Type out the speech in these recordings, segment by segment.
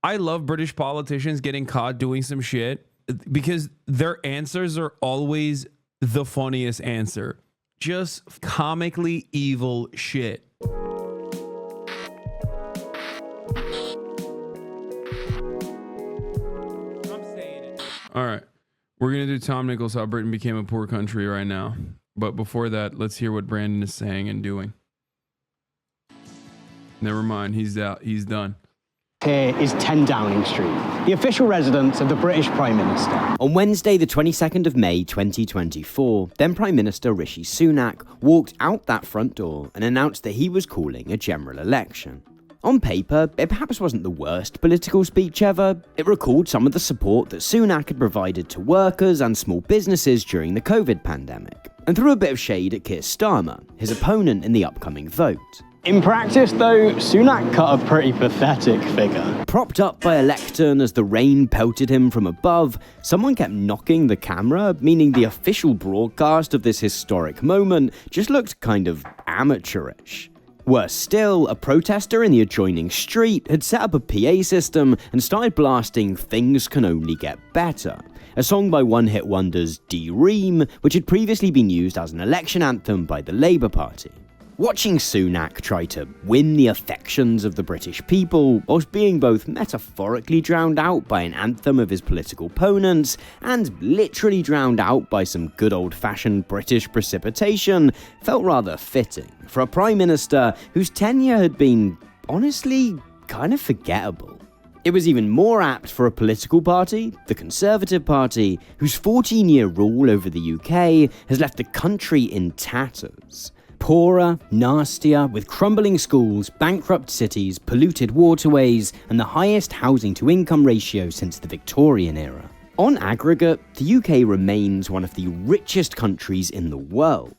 I love British politicians getting caught doing some shit because their answers are always the funniest answer. Just comically evil shit. All right. We're going to do Tom Nichols, How Britain Became a Poor Country right now. But before that, let's hear what Brandon is saying and doing. Never mind. He's out. He's done. Here is 10 Downing Street, the official residence of the British Prime Minister. On Wednesday, the 22nd of May, 2024, then Prime Minister Rishi Sunak walked out that front door and announced that he was calling a general election. On paper, it perhaps wasn't the worst political speech ever. It recalled some of the support that Sunak had provided to workers and small businesses during the COVID pandemic, and threw a bit of shade at Keir Starmer, his opponent in the upcoming vote. In practice, though, Sunak cut a pretty pathetic figure. Propped up by a lectern as the rain pelted him from above, someone kept knocking the camera, meaning the official broadcast of this historic moment just looked kind of amateurish. Worse still, a protester in the adjoining street had set up a PA system and started blasting Things Can Only Get Better, a song by one-hit wonders D-Ream, which had previously been used as an election anthem by the Labour Party. Watching Sunak try to win the affections of the British people, whilst being both metaphorically drowned out by an anthem of his political opponents, and literally drowned out by some good old-fashioned British precipitation, felt rather fitting for a Prime Minister whose tenure had been, honestly, kind of forgettable. It was even more apt for a political party, the Conservative Party, whose 14-year rule over the UK has left the country in tatters. Poorer, nastier, with crumbling schools, bankrupt cities, polluted waterways, and the highest housing-to-income ratio since the Victorian era. On aggregate, the UK remains one of the richest countries in the world.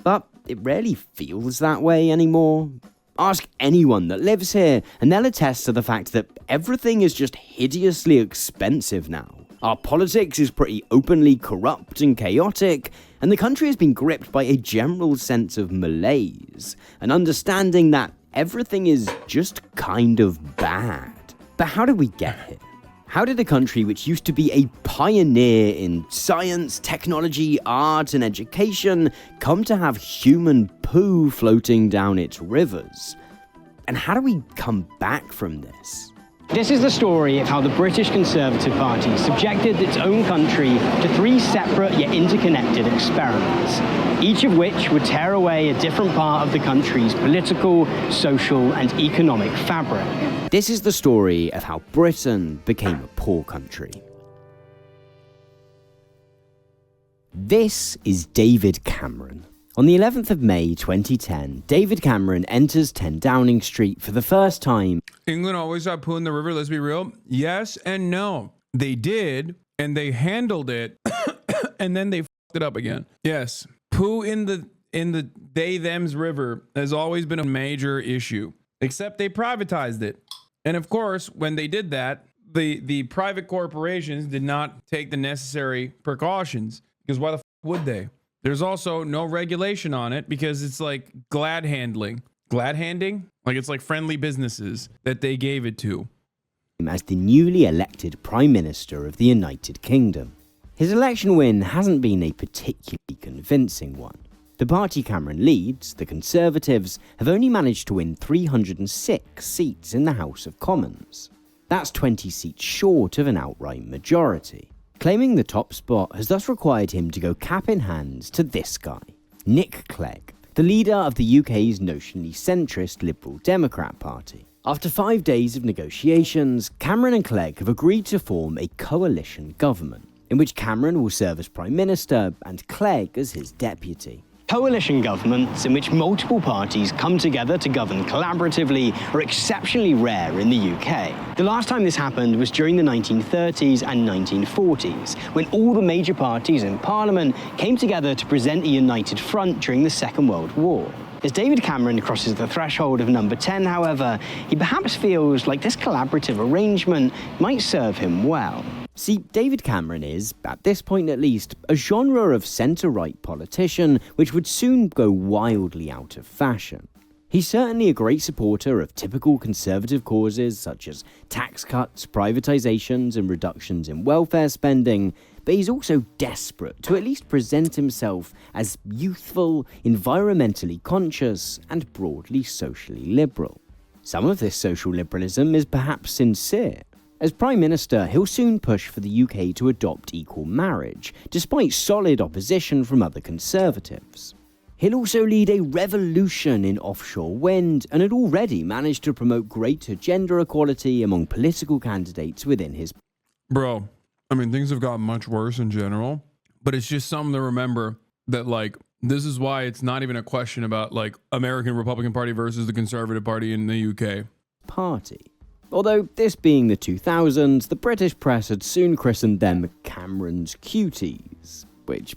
But it rarely feels that way anymore. Ask anyone that lives here, and they'll attest to the fact that everything is just hideously expensive now. Our politics is pretty openly corrupt and chaotic, and the country has been gripped by a general sense of malaise, an understanding that everything is just kind of bad. But how did we get here? How did a country which used to be a pioneer in science, technology, art, and education come to have human poo floating down its rivers? And how do we come back from this? This is the story of how the British Conservative Party subjected its own country to 3 separate yet interconnected experiments, each of which would tear away a different part of the country's political, social, and economic fabric. This is the story of how Britain became a poor country. This is David Cameron. On the 11th of May 2010, David Cameron enters 10 Downing Street for the first time. England always had poo in the river, let's be real. Yes and no. They did, and they handled it, and then they fucked it up again. Yes, poo in the they-them's river has always been a major issue, except they privatized it. And of course, when they did that, the private corporations did not take the necessary precautions, because why the fuck would they? There's also no regulation on it because it's like glad handing? Like it's like friendly businesses that they gave it to. As the newly elected Prime Minister of the United Kingdom. His election win hasn't been a particularly convincing one. The party Cameron leads, the Conservatives, have only managed to win 306 seats in the House of Commons. That's 20 seats short of an outright majority. Claiming the top spot has thus required him to go cap in hand to this guy, Nick Clegg, the leader of the UK's notionally centrist Liberal Democrat Party. After 5 days of negotiations, Cameron and Clegg have agreed to form a coalition government, in which Cameron will serve as Prime Minister and Clegg as his deputy. Coalition governments in which multiple parties come together to govern collaboratively are exceptionally rare in the UK. The last time this happened was during the 1930s and 1940s, when all the major parties in Parliament came together to present a united front during the Second World War. As David Cameron crosses the threshold of number 10, however, he perhaps feels like this collaborative arrangement might serve him well. See, David Cameron is, at this point at least, a genre of centre-right politician which would soon go wildly out of fashion. He's certainly a great supporter of typical conservative causes such as tax cuts, privatizations, and reductions in welfare spending, but he's also desperate to at least present himself as youthful, environmentally conscious, and broadly socially liberal. Some of this social liberalism is perhaps sincere. As Prime Minister, he'll soon push for the UK to adopt equal marriage, despite solid opposition from other Conservatives. He'll also lead a revolution in offshore wind and had already managed to promote greater gender equality among political candidates within his... Bro, I mean, things have gotten much worse in general, but it's just something to remember that, like, this is why it's not even a question about, like, American Republican Party versus the Conservative Party in the UK. Party. Although, this being the 2000s, the British press had soon christened them Cameron's cuties, which,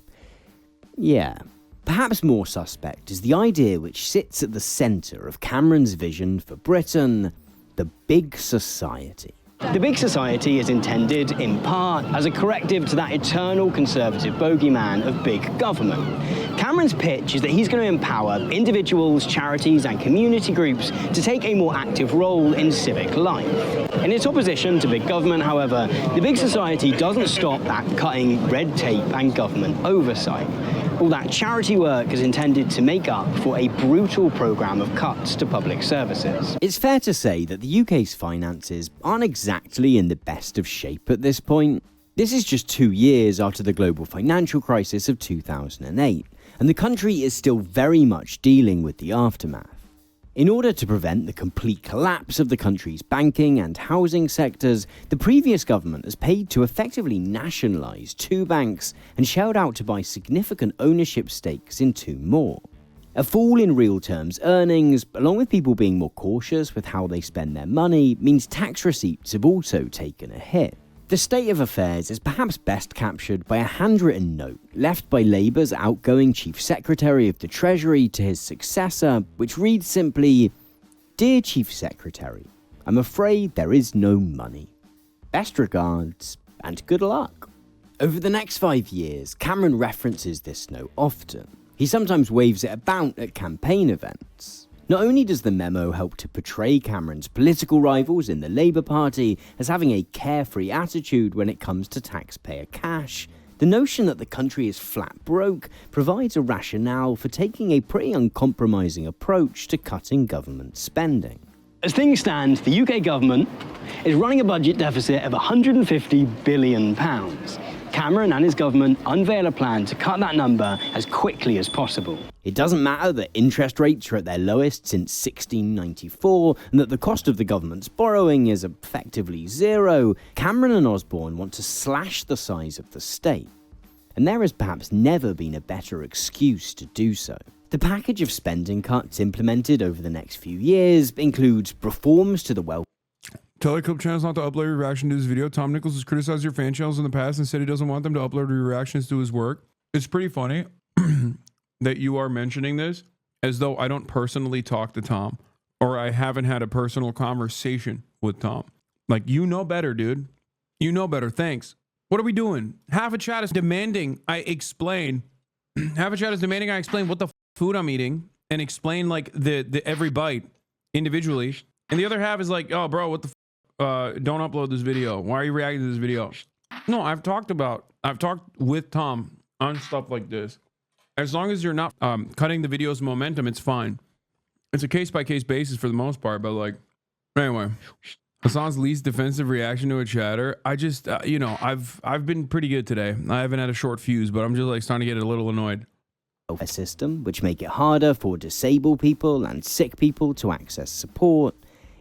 yeah... Perhaps more suspect is the idea which sits at the centre of Cameron's vision for Britain, the big society. The big society is intended, in part, as a corrective to that eternal conservative bogeyman of big government. Cameron's pitch is that he's going to empower individuals, charities, and community groups to take a more active role in civic life. In its opposition to big government, however, the big society doesn't stop at cutting red tape and government oversight. All that charity work is intended to make up for a brutal programme of cuts to public services. It's fair to say that the UK's finances aren't exactly in the best of shape at this point. This is just 2 years after the global financial crisis of 2008, and the country is still very much dealing with the aftermath. In order to prevent the complete collapse of the country's banking and housing sectors, the previous government has paid to effectively nationalise 2 banks and shelled out to buy significant ownership stakes in 2 more. A fall in real terms earnings, along with people being more cautious with how they spend their money, means tax receipts have also taken a hit. The state of affairs is perhaps best captured by a handwritten note left by Labour's outgoing Chief Secretary of the Treasury to his successor, which reads simply, "Dear Chief Secretary, I'm afraid there is no money. Best regards, and good luck." Over the next 5 years, Cameron references this note often. He sometimes waves it about at campaign events. Not only does the memo help to portray Cameron's political rivals in the Labour Party as having a carefree attitude when it comes to taxpayer cash, the notion that the country is flat broke provides a rationale for taking a pretty uncompromising approach to cutting government spending. As things stand, the UK government is running a budget deficit of £150 billion. Cameron and his government unveil a plan to cut that number as quickly as possible. It doesn't matter that interest rates are at their lowest since 1694 and that the cost of the government's borrowing is effectively zero. Cameron and Osborne want to slash the size of the state. And there has perhaps never been a better excuse to do so. The package of spending cuts implemented over the next few years includes reforms to the welfare. Tell your clip channels not to upload your reaction to this video. Tom Nichols has criticized your fan channels in the past and said he doesn't want them to upload your reactions to his work. It's pretty funny that you are mentioning this as though I don't personally talk to Tom or I haven't had a personal conversation with Tom. Like, you know better, dude. You know better. Thanks. What are we doing? Half a chat is demanding I explain. Half a chat is demanding I explain what the food I'm eating and explain like the every bite individually. And the other half is like, oh, bro, what the don't upload this video. Why are you reacting to this video? No, I've talked with Tom on stuff like this. As long as you're not cutting the video's momentum, it's fine. It's a case-by-case basis for the most part, but like, anyway. Hasan's least defensive reaction to a chatter. I just, you know, I've been pretty good today. I haven't had a short fuse, but I'm just like starting to get a little annoyed. A system which make it harder for disabled people and sick people to access support.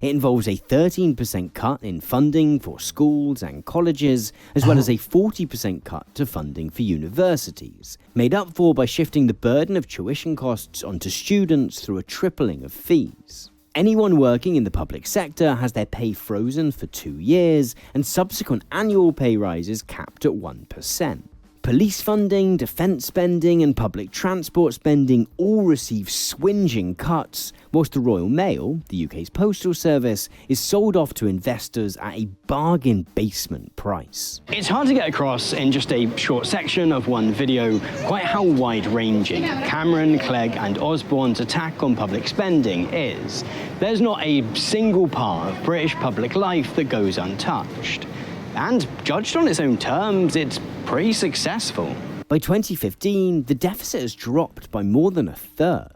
It involves a 13% cut in funding for schools and colleges, as well as a 40% cut to funding for universities, made up for by shifting the burden of tuition costs onto students through a tripling of fees. Anyone working in the public sector has their pay frozen for 2 years, and subsequent annual pay rises capped at 1%. Police funding, defence spending, and public transport spending all receive swinging cuts, whilst the Royal Mail, the UK's postal service, is sold off to investors at a bargain basement price. It's hard to get across in just a short section of one video quite how wide-ranging Cameron, Clegg and Osborne's attack on public spending is. There's not a single part of British public life that goes untouched. And judged on its own terms, it's pretty successful. By 2015, the deficit has dropped by more than a third.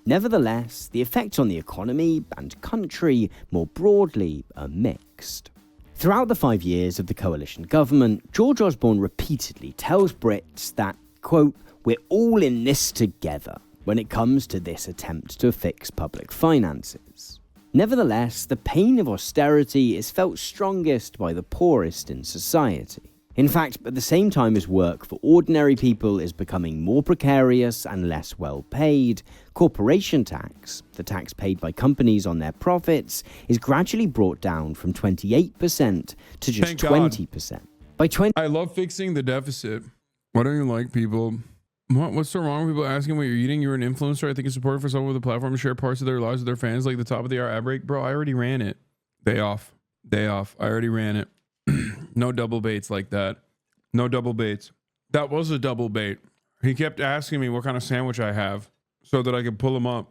Nevertheless, the effects on the economy and country more broadly are mixed. Throughout the 5 years of the coalition government, George Osborne repeatedly tells Brits that, quote, "We're all in this together" when it comes to this attempt to fix public finances. Nevertheless, the pain of austerity is felt strongest by the poorest in society. In fact, at the same time as work for ordinary people is becoming more precarious and less well paid, corporation tax, the tax paid by companies on their profits, is gradually brought down from 28% to just Thank God. 20%. By 20 I love fixing the deficit. Why don't you like people? What's so wrong with people asking what you're eating? You're an influencer. I think it's important for someone with a platform to share parts of their lives with their fans, like the top of the hour ad break. Bro, I already ran it. Day off. Day off. I already ran it. No double baits like that. No double baits. That was a double bait. He kept asking me what kind of sandwich I have so that I could pull him up.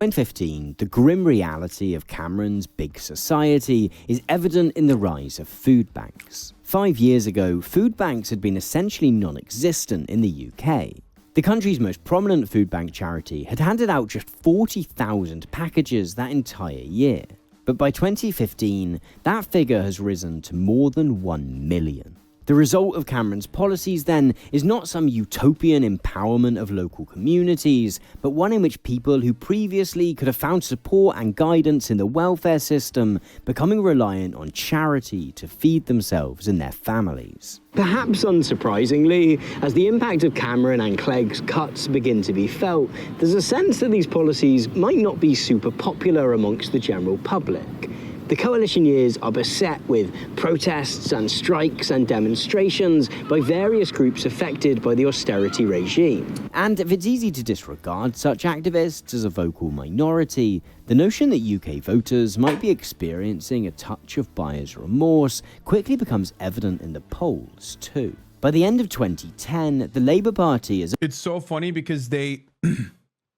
2015, the grim reality of Cameron's big society is evident in the rise of food banks. 5 years ago, food banks had been essentially non-existent in the UK. The country's most prominent food bank charity had handed out just 40,000 packages that entire year. But by 2015, that figure has risen to more than 1 million. The result of Cameron's policies, then, is not some utopian empowerment of local communities, but one in which people who previously could have found support and guidance in the welfare system becoming reliant on charity to feed themselves and their families. Perhaps unsurprisingly, as the impact of Cameron and Clegg's cuts begin to be felt, there's a sense that these policies might not be super popular amongst the general public. The coalition years are beset with protests and strikes and demonstrations by various groups affected by the austerity regime. And if it's easy to disregard such activists as a vocal minority, the notion that UK voters might be experiencing a touch of buyer's remorse quickly becomes evident in the polls too. By the end of 2010, the Labour Party is... It's so funny because they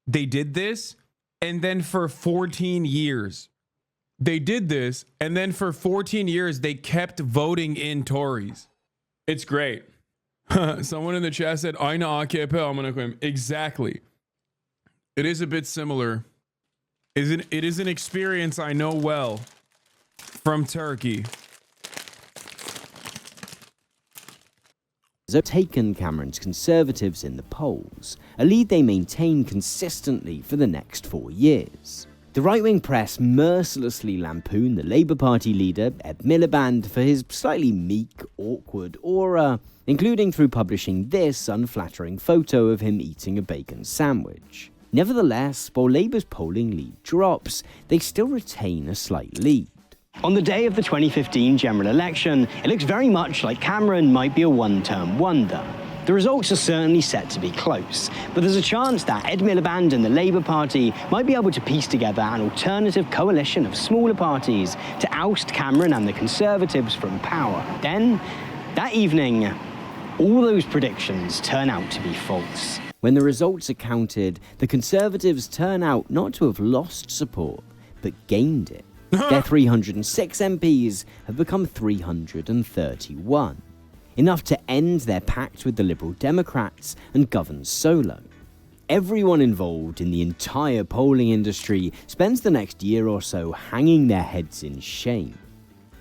did this, and then for 14 years... They did this, and then for 14 years, they kept voting in Tories. It's great. Someone in the chat said, Aynı AKP amına koyayım. Exactly. It is a bit similar. It is an experience I know well from Turkey. Have taken Cameron's Conservatives in the polls, a lead they maintain consistently for the next 4 years. The right-wing press mercilessly lampooned the Labour Party leader, Ed Miliband, for his slightly meek, awkward aura, including through publishing this unflattering photo of him eating a bacon sandwich. Nevertheless, while Labour's polling lead drops, they still retain a slight lead. On the day of the 2015 general election, it looks very much like Cameron might be a one-term wonder. The results are certainly set to be close, but there's a chance that Ed Miliband and the Labour Party might be able to piece together an alternative coalition of smaller parties to oust Cameron and the Conservatives from power. Then, that evening, all those predictions turn out to be false. When the results are counted, the Conservatives turn out not to have lost support, but gained it. Their 306 MPs have become 331. Enough to end their pact with the Liberal Democrats and govern solo. Everyone involved in the entire polling industry spends the next year or so hanging their heads in shame.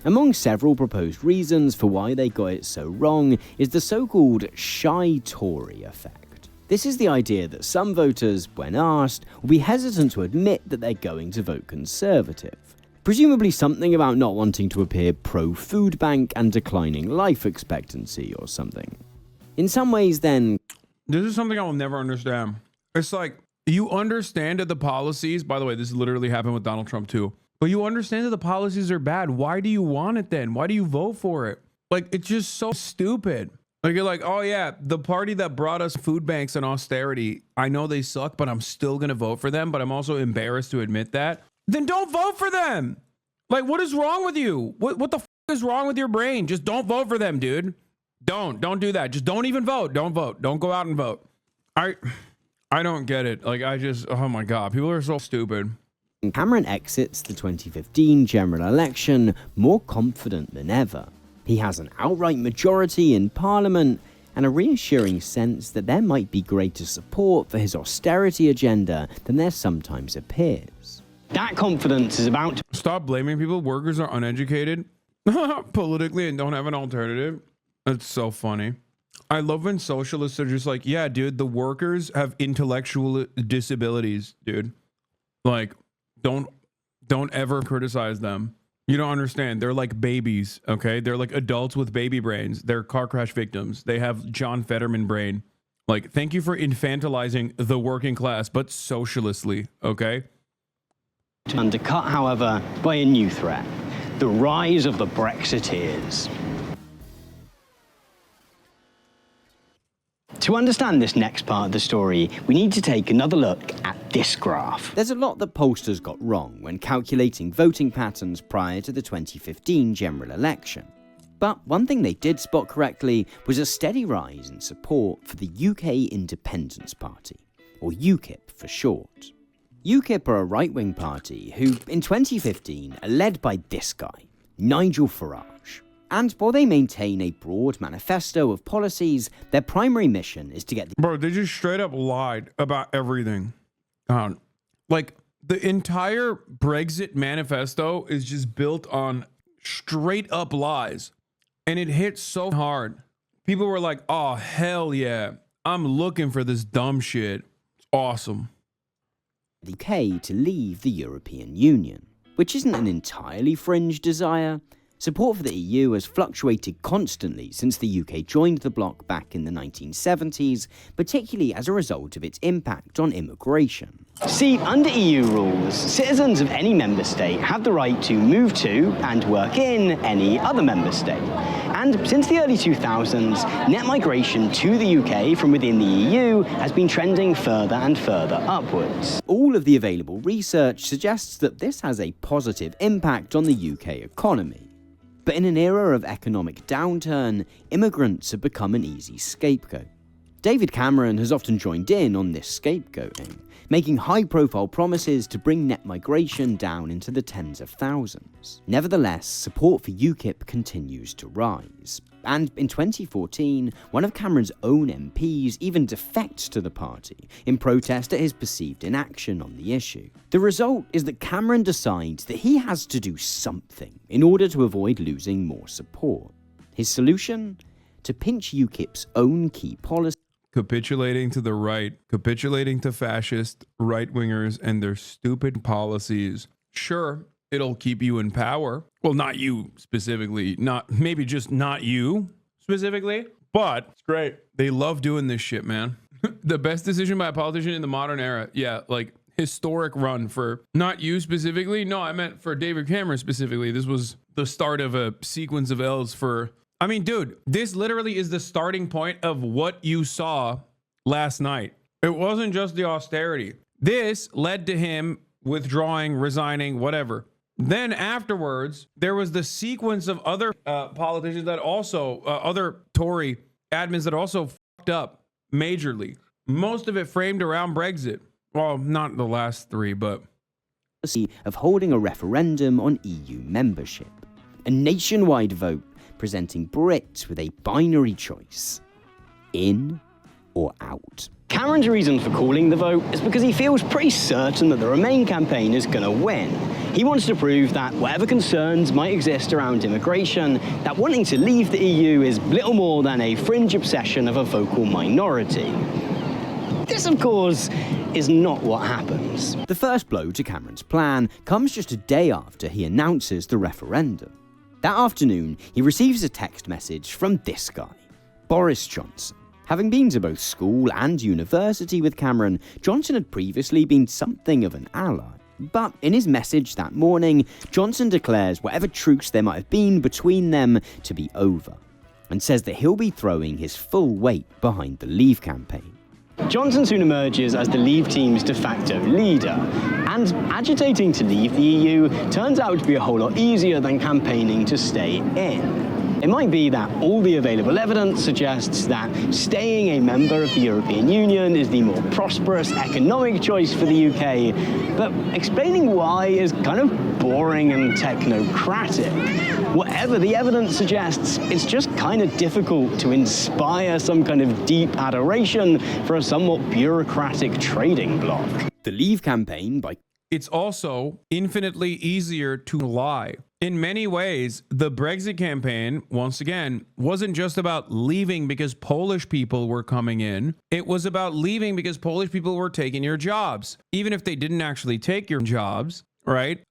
Among several proposed reasons for why they got it so wrong is the so-called shy Tory effect. This is the idea that some voters, when asked, will be hesitant to admit that they're going to vote Conservative. Presumably something about not wanting to appear pro-food bank and declining life expectancy or something. In some ways then... This is something I will never understand. It's like, you understand that the policies... By the way, this literally happened with Donald Trump too. But you understand that the policies are bad. Why do you want it then? Why do you vote for it? Like, it's just so stupid. Like, you're like, oh yeah, the party that brought us food banks and austerity, I know they suck, but I'm still gonna vote for them, but I'm also embarrassed to admit that. Then don't vote for them. Like, what is wrong with you? What the is wrong with your brain? Just don't vote for them, dude. Don't do that. Just don't even vote. Don't vote. Don't go out and vote. I don't get it. Like, oh my God, people are so stupid. Cameron exits the 2015 general election more confident than ever. He has an outright majority in Parliament and a reassuring sense that there might be greater support for his austerity agenda than there sometimes appears. That confidence is about to Stop blaming people. Workers are uneducated politically and don't have an alternative. That's so funny. I love when socialists are just like, yeah, dude, the workers have intellectual disabilities, dude. Like, don't ever criticize them. You don't understand. They're like babies, okay? They're like adults with baby brains. They're car crash victims. They have John Fetterman brain. Like, thank you for infantilizing the working class, but socialistly, okay? undercut, however, by a new threat: the rise of the Brexiteers. To understand this next part of the story, we need to take another look at this graph. There's a lot that pollsters got wrong when calculating voting patterns prior to the 2015 general election. But one thing they did spot correctly was a steady rise in support for the UK Independence Party, or UKIP for short. UKIP are a right-wing party who, in 2015, are led by this guy, Nigel Farage. And while they maintain a broad manifesto of policies, their primary mission is to get the— Bro, they just straight up lied about everything. Like, the entire Brexit manifesto is just built on straight up lies. And it hit so hard. People were like, oh, hell yeah. I'm looking for this dumb shit. It's awesome. the UK to leave the European Union, which isn't an entirely fringe desire. Support for the EU has fluctuated constantly since the UK joined the bloc back in the 1970s, particularly as a result of its impact on immigration. See, under EU rules, citizens of any member state have the right to move to and work in any other member state. And since the early 2000s, net migration to the UK from within the EU has been trending further and further upwards. All of the available research suggests that this has a positive impact on the UK economy. But in an era of economic downturn, immigrants have become an easy scapegoat. David Cameron has often joined in on this scapegoating, making high-profile promises to bring net migration down into the tens of thousands. Nevertheless, support for UKIP continues to rise. And in 2014, one of Cameron's own MPs even defects to the party in protest at his perceived inaction on the issue. The result is that Cameron decides that he has to do something in order to avoid losing more support. His solution? To pinch UKIP's own key policy. Capitulating to the right, capitulating to fascist right-wingers and their stupid policies. Sure, it'll keep you in power. Well, not you specifically, maybe just not you specifically, but it's great. They love doing this shit, man. The best decision by a politician in the modern era. Yeah, like historic run for not you specifically. No, I meant for David Cameron specifically. This was the start of a sequence of L's for... I mean, dude, this literally is the starting point of what you saw last night. It wasn't just the austerity. This led to him withdrawing, resigning, whatever. Then afterwards, there was the sequence of other politicians that also, other Tory admins that also fucked up majorly. Most of it framed around Brexit. Well, not the last three, but... of holding a referendum on EU membership. A nationwide vote presenting Brits with a binary choice: in or out. Cameron's reason for calling the vote is because he feels pretty certain that the Remain campaign is going to win. He wants to prove that whatever concerns might exist around immigration, that wanting to leave the EU is little more than a fringe obsession of a vocal minority. This, of course, is not what happens. The first blow to Cameron's plan comes just a day after he announces the referendum. That afternoon, he receives a text message from this guy, Boris Johnson. Having been to both school and university with Cameron, Johnson had previously been something of an ally. But in his message that morning, Johnson declares whatever truce there might have been between them to be over. and says that he'll be throwing his full weight behind the Leave campaign. Johnson soon emerges as the Leave team's de facto leader, and agitating to leave the EU turns out to be a whole lot easier than campaigning to stay in. It might be that all the available evidence suggests that staying a member of the European Union is the more prosperous economic choice for the UK, but explaining why is kind of boring and technocratic. Whatever the evidence suggests, it's just kind of difficult to inspire some kind of deep adoration for a somewhat bureaucratic trading bloc. The Leave campaign by It's also infinitely easier to lie. In many ways, the Brexit campaign, once again, wasn't just about leaving because Polish people were coming in. It was about leaving because Polish people were taking your jobs. Even if they didn't actually take your jobs, right?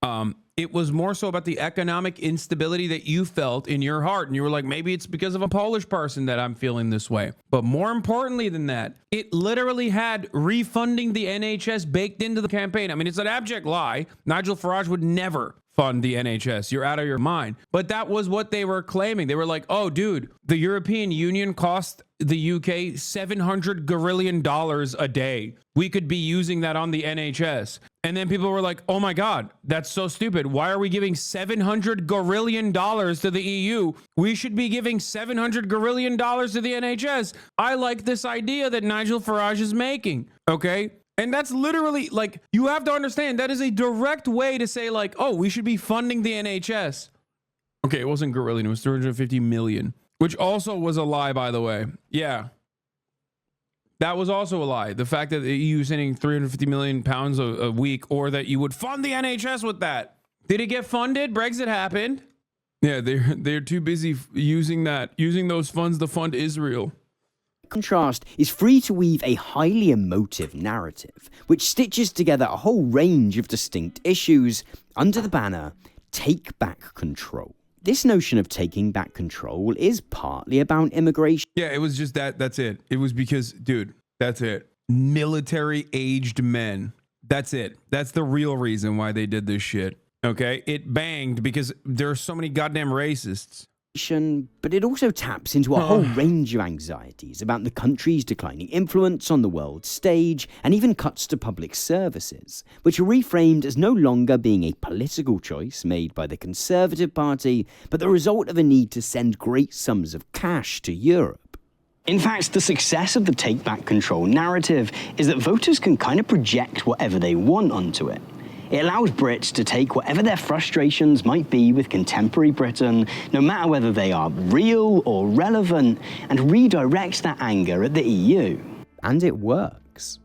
It was more so about the economic instability that you felt in your heart. And you were like, maybe it's because of a Polish person that I'm feeling this way. But more importantly than that, it literally had refunding the NHS baked into the campaign. I mean, it's an abject lie. Nigel Farage would never fund the NHS. You're out of your mind. But that was what they were claiming. They were like, oh, dude, the European Union cost the UK $700 gorillion a day. We could be using that on the NHS. And then people were like, oh my God, that's so stupid. Why are we giving $700 gorillion to the EU? We should be giving $700 gorillion to the NHS. I like this idea that Nigel Farage is making. Okay. And that's literally like, you have to understand that is a direct way to say like, oh, we should be funding the NHS. Okay, it wasn't gorillion, it was 350 million, which also was a lie, by the way. Yeah. That was also a lie. The fact that the EU is sending 350 million pounds a week, or that you would fund the NHS with that. Did it get funded? Brexit happened. Yeah, they're too busy using those funds to fund Israel. Contrast is free to weave a highly emotive narrative, which stitches together a whole range of distinct issues under the banner Take Back Control. This notion of taking back control is partly about immigration. Yeah, it was just that. That's it. It was because, dude, that's it. Military-aged men. That's it. That's the real reason why they did this shit. Okay? It banged because there are so many goddamn racists. But it also taps into a whole range of anxieties about the country's declining influence on the world stage, and even cuts to public services, which are reframed as no longer being a political choice made by the Conservative Party, but the result of a need to send great sums of cash to Europe. In fact, the success of the Take Back Control narrative is that voters can kind of project whatever they want onto it. It allows Brits to take whatever their frustrations might be with contemporary Britain, no matter whether they are real or relevant, and redirect that anger at the EU. And it works.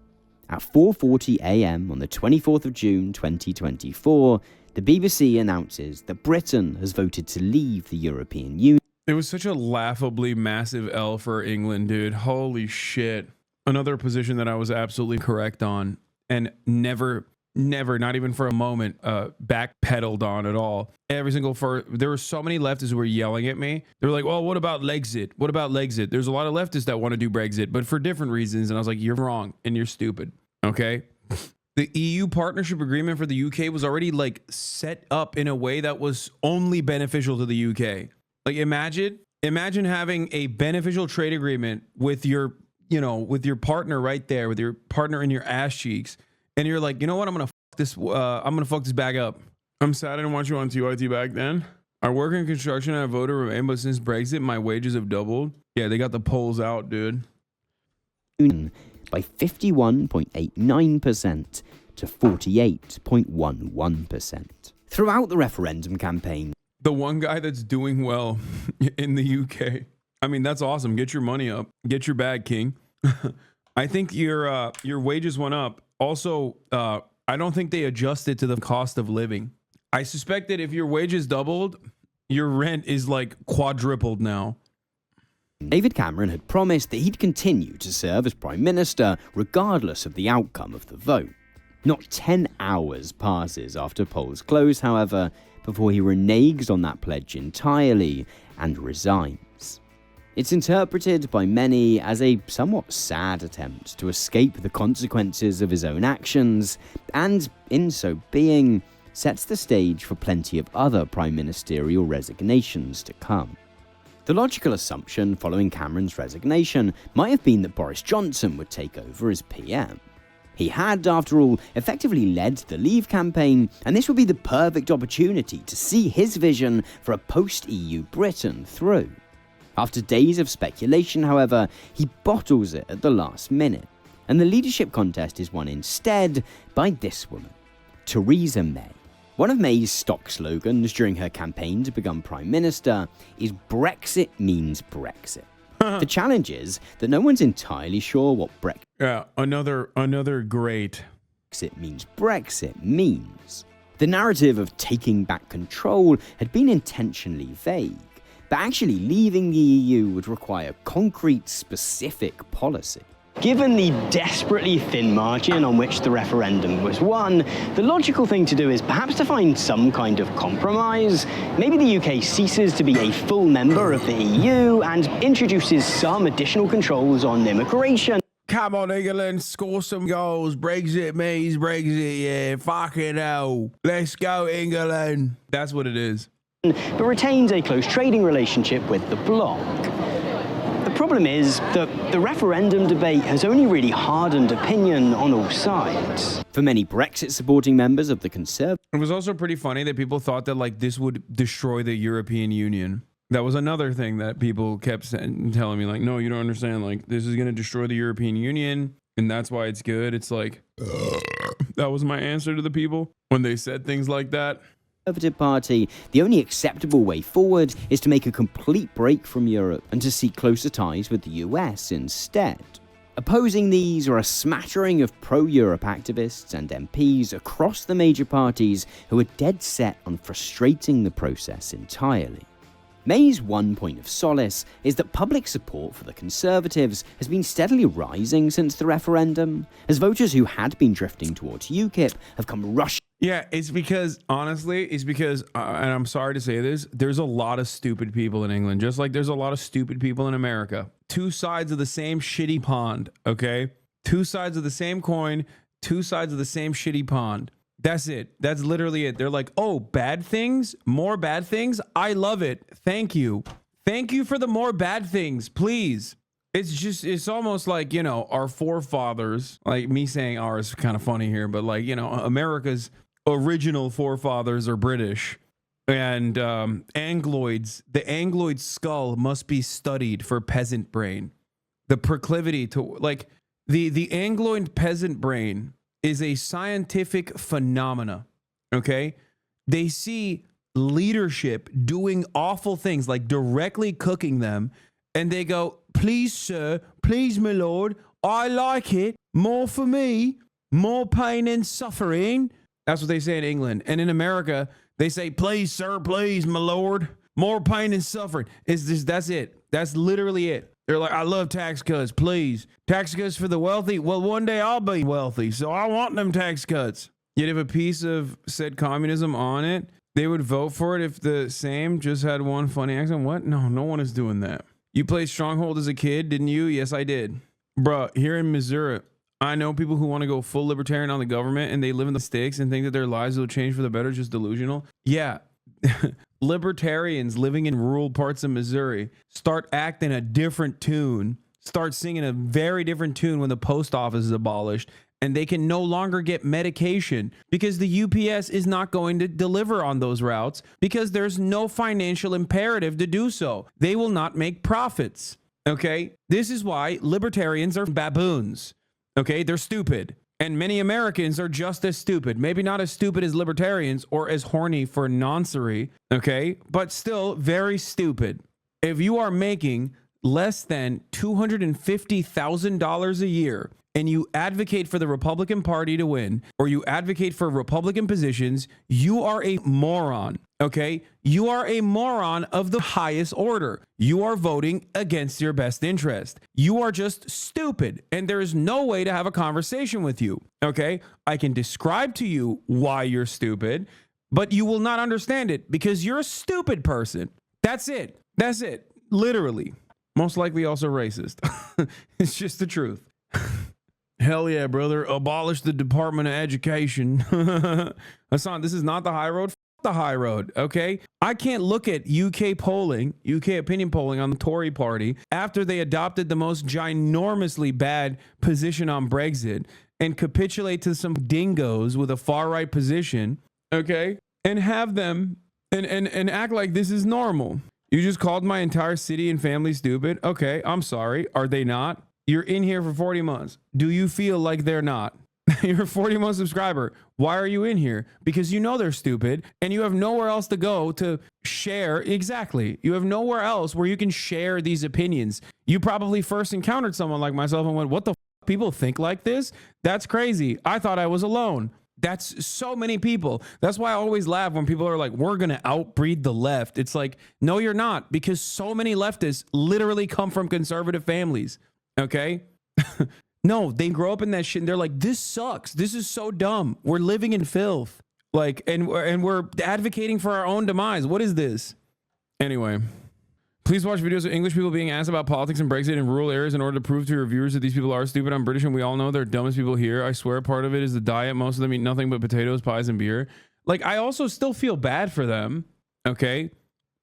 At 4:40 AM on the 24th of June 2024, the BBC announces that Britain has voted to leave the European Union. It was such a laughably massive L for England, dude. Holy shit. Another position that I was absolutely correct on, and never, not even for a moment, backpedaled on at all. There were so many leftists who were yelling at me. They were like, well, what about Lexit? What about Lexit? There's a lot of leftists that want to do Brexit, but for different reasons. And I was like, you're wrong and you're stupid. Okay. The EU partnership agreement for the UK was already like set up in a way that was only beneficial to the UK. Like imagine having a beneficial trade agreement with your partner right there, with your partner in your ass cheeks. And you're like, you know what? I'm gonna fuck this bag up. I'm sad I didn't want you on TYT back then. I work in construction and I voted remain, but since Brexit, my wages have doubled. Yeah, they got the polls out, dude. By 51.89% to 48.11%. Throughout the referendum campaign, the one guy that's doing well in the UK. I mean, that's awesome. Get your money up. Get your bag, king. I think your wages went up. Also, I don't think they adjusted to the cost of living. I suspect that if your wages doubled, your rent is like quadrupled now. David Cameron had promised that he'd continue to serve as Prime Minister regardless of the outcome of the vote. Not 10 hours passes after polls close, however, before he reneges on that pledge entirely and resigns. It's interpreted by many as a somewhat sad attempt to escape the consequences of his own actions, and in so being, sets the stage for plenty of other prime ministerial resignations to come. The logical assumption following Cameron's resignation might have been that Boris Johnson would take over as PM. He had, after all, effectively led the Leave campaign, and this would be the perfect opportunity to see his vision for a post-EU Britain through. After days of speculation, however, he bottles it at the last minute, and the leadership contest is won instead by this woman, Theresa May. One of May's stock slogans during her campaign to become Prime Minister is "Brexit means Brexit." The challenge is that no one's entirely sure what another great Brexit means. The narrative of taking back control had been intentionally vague, but actually leaving the EU would require concrete, specific policy. Given the desperately thin margin on which the referendum was won, the logical thing to do is perhaps to find some kind of compromise. Maybe the UK ceases to be a full member of the EU and introduces some additional controls on immigration. Come on, England, score some goals. Brexit means Brexit, yeah. Fucking hell. Let's go, England. That's what it is. But retains a close trading relationship with the bloc. The problem is that the referendum debate has only really hardened opinion on all sides. For many Brexit-supporting members of the Conservative, it was also pretty funny that people thought that like this would destroy the European Union. That was another thing that people kept telling me, like, no, you don't understand. Like, this is going to destroy the European Union, and that's why it's good. It's like, that was my answer to the people when they said things like that. Conservative Party, the only acceptable way forward is to make a complete break from Europe and to seek closer ties with the US instead. Opposing these are a smattering of pro-Europe activists and MPs across the major parties who are dead set on frustrating the process entirely. May's one point of solace is that public support for the Conservatives has been steadily rising since the referendum, as voters who had been drifting towards UKIP have come rushing. Yeah, it's because, honestly, and I'm sorry to say this, there's a lot of stupid people in England, just like there's a lot of stupid people in America. Two sides of the same shitty pond, okay? Two sides of the same coin, two sides of the same shitty pond. That's it. That's literally it. They're like, oh, bad things? More bad things? I love it. Thank you. Thank you for the more bad things, please. It's almost like, you know, our forefathers, like me saying ours is kind of funny here, but like, you know, America's original forefathers are British, and Angloids, the Angloid skull must be studied for peasant brain. The proclivity to, like, the Angloid peasant brain is a scientific phenomena, okay? They see leadership doing awful things, like directly cooking them, and they go, please, sir, please, my lord, I like it, more for me, more pain and suffering. That's what they say in England. And in America, they say, please, sir, please, my lord, more pain and suffering. That's it. That's literally it. They're like, I love tax cuts, please. Tax cuts for the wealthy. Well, one day I'll be wealthy, so I want them tax cuts. Yet if a piece of said communism on it, they would vote for it if the same just had one funny accent. What? No, no one is doing that. You played Stronghold as a kid, didn't you? Yes, I did. Bruh, here in Missouri, I know people who want to go full libertarian on the government and they live in the sticks and think that their lives will change for the better, just delusional. Yeah. Libertarians living in rural parts of Missouri start acting a different tune, start singing a very different tune when the post office is abolished, and they can no longer get medication because the UPS is not going to deliver on those routes because there's no financial imperative to do so. They will not make profits. Okay? This is why libertarians are baboons. Okay? They're stupid. And many Americans are just as stupid. Maybe not as stupid as libertarians or as horny for noncery, okay? But still very stupid. If you are making less than $250,000 a year and you advocate for the Republican Party to win, or you advocate for Republican positions, you are a moron, okay? You are a moron of the highest order. You are voting against your best interest. You are just stupid, and there is no way to have a conversation with you, okay? I can describe to you why you're stupid, but you will not understand it because you're a stupid person. That's it. That's it. Literally. Most likely also racist. It's just the truth. Hell yeah, brother. Abolish the Department of Education. Hasan, this is not the high road. the high road, okay? I can't look at UK polling, UK opinion polling on the Tory party after they adopted the most ginormously bad position on Brexit and capitulate to some dingoes with a far right position, okay? And have them and act like this is normal. You just called my entire city and family stupid. Okay, I'm sorry. Are they not? You're in here for 40 months. Do you feel like they're not? You're a 40-month subscriber. Why are you in here? Because you know they're stupid and you have nowhere else to go to share. Exactly. You have nowhere else where you can share these opinions. You probably first encountered someone like myself and went, what the f? People think like this? That's crazy. I thought I was alone. That's so many people. That's why I always laugh when people are like, we're going to outbreed the left. It's like, no, you're not, because so many leftists literally come from conservative families. Okay. No, they grow up in that shit and they're like, this sucks. This is so dumb. We're living in filth. Like, and we're advocating for our own demise. What is this? Anyway, please watch videos of English people being asked about politics and Brexit in rural areas in order to prove to your viewers that these people are stupid. I'm British and we all know they're dumbest people here. I swear part of it is the diet. Most of them eat nothing but potatoes, pies, and beer. Like, I also still feel bad for them. Okay.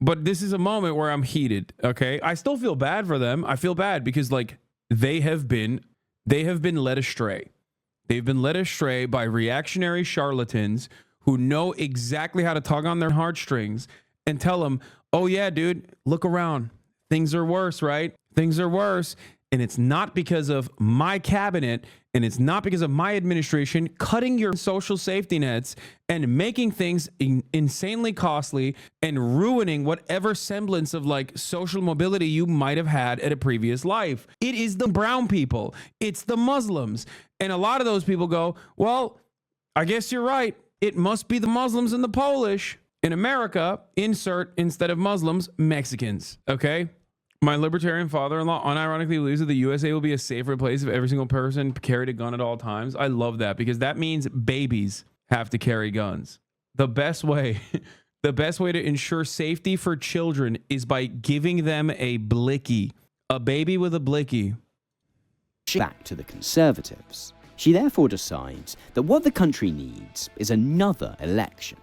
But this is a moment where I'm heated. Okay. I still feel bad for them. I feel bad because like they have been led astray. They've been led astray by reactionary charlatans who know exactly how to tug on their heartstrings and tell them, oh yeah, dude, look around. Things are worse, right? Things are worse. And it's not because of my cabinet and it's not because of my administration cutting your social safety nets and making things insanely costly and ruining whatever semblance of like social mobility you might have had at a previous life. It is the brown people. It's the Muslims. And a lot of those people go, well, I guess you're right. It must be the Muslims and the Polish. In America, insert instead of Muslims, Mexicans. Okay. My libertarian father-in-law unironically believes that the USA will be a safer place if every single person carried a gun at all times. I love that because that means babies have to carry guns. The best way to ensure safety for children is by giving them a blicky, a baby with a blicky. Back to the Conservatives. She therefore decides that what the country needs is another election.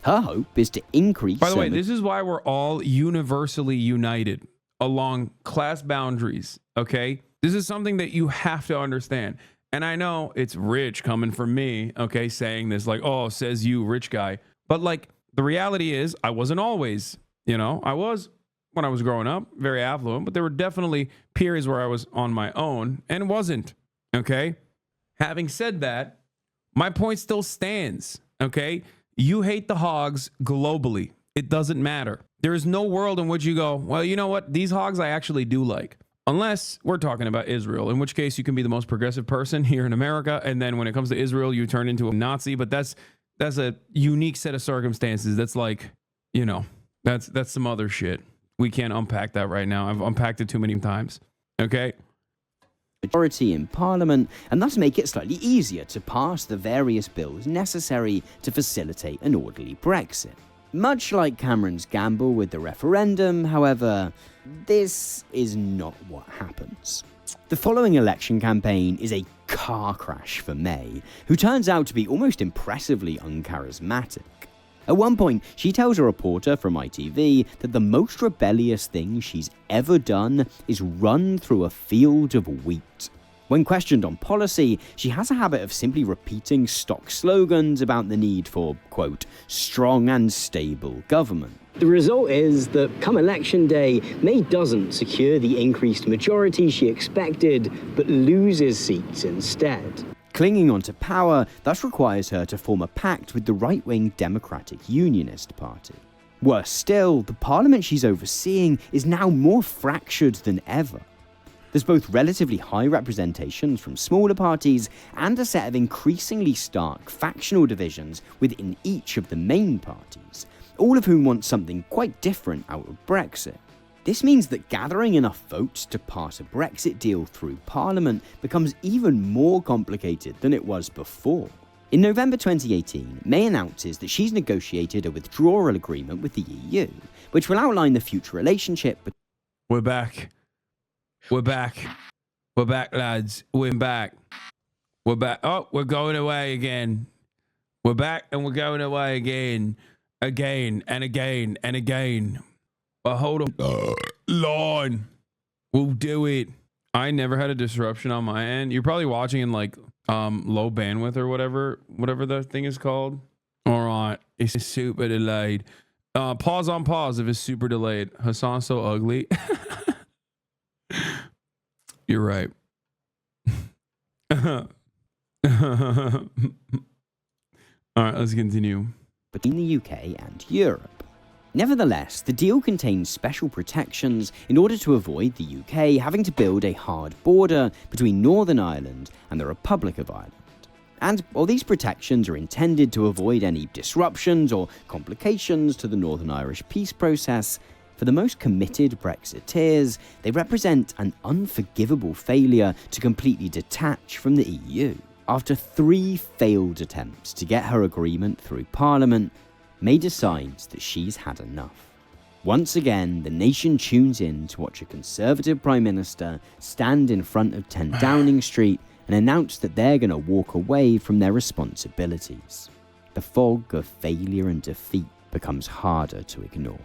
Her hope is to increase... By the way, this is why we're all universally united along class boundaries, okay? This is something that you have to understand. And I know it's rich coming from me, okay, saying this like, oh, says you, rich guy. But like, the reality is I wasn't always, I was, when I was growing up, very affluent, but there were definitely periods where I was on my own and wasn't, okay? Having said that, my point still stands, okay? You hate the hogs globally. It doesn't matter. There is no world in which you go, well, you know what? These hogs I actually do like. Unless we're talking about Israel, in which case you can be the most progressive person here in America. And then when it comes to Israel, you turn into a Nazi. But that's a unique set of circumstances. That's like, that's some other shit. We can't unpack that right now. I've unpacked it too many times. Okay. Majority in Parliament and thus make it slightly easier to pass the various bills necessary to facilitate an orderly Brexit. Much like Cameron's gamble with the referendum, however, this is not what happens. The following election campaign is a car crash for May, who turns out to be almost impressively uncharismatic. At one point, she tells a reporter from ITV that the most rebellious thing she's ever done is run through a field of wheat. When questioned on policy, she has a habit of simply repeating stock slogans about the need for, quote, strong and stable government. The result is that come election day, May doesn't secure the increased majority she expected, but loses seats instead. Clinging onto power thus requires her to form a pact with the right-wing Democratic Unionist Party. Worse still, the parliament she's overseeing is now more fractured than ever. There's both relatively high representations from smaller parties and a set of increasingly stark factional divisions within each of the main parties, all of whom want something quite different out of Brexit. This means that gathering enough votes to pass a Brexit deal through Parliament becomes even more complicated than it was before. In November 2018, May announces that she's negotiated a withdrawal agreement with the EU, which will outline the future relationship. We're back. We're back. We're back, lads. We're back. We're back. Oh, we're going away again. We're back and we're going away again. again and again and again. But hold on. Line. We'll do it. I never had a disruption on my end. You're probably watching in like low bandwidth or whatever the thing is called. All right. It's super delayed. Pause on pause if it's super delayed. Hasan's so ugly. You're right. All right, let's continue. Between the UK and Europe. Nevertheless, the deal contains special protections in order to avoid the UK having to build a hard border between Northern Ireland and the Republic of Ireland. And while these protections are intended to avoid any disruptions or complications to the Northern Irish peace process, for the most committed Brexiteers, they represent an unforgivable failure to completely detach from the EU. After 3 failed attempts to get her agreement through Parliament, May decides that she's had enough. Once again, the nation tunes in to watch a Conservative Prime Minister stand in front of 10 Downing Street and announce that they're going to walk away from their responsibilities. The fog of failure and defeat becomes harder to ignore.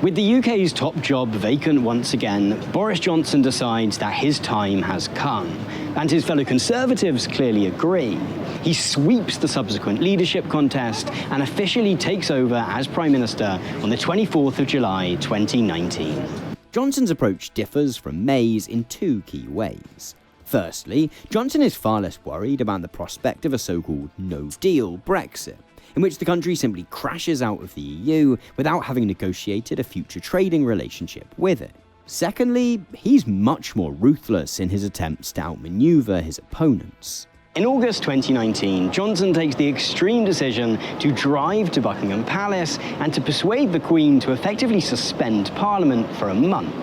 With the UK's top job vacant once again, Boris Johnson decides that his time has come, and his fellow Conservatives clearly agree. He sweeps the subsequent leadership contest and officially takes over as Prime Minister on the 24th of July 2019. Johnson's approach differs from May's in 2 key ways. Firstly, Johnson is far less worried about the prospect of a so-called no-deal Brexit, in which the country simply crashes out of the EU without having negotiated a future trading relationship with it. Secondly, he's much more ruthless in his attempts to outmaneuver his opponents. In August 2019, Johnson takes the extreme decision to drive to Buckingham Palace and to persuade the Queen to effectively suspend Parliament for a month.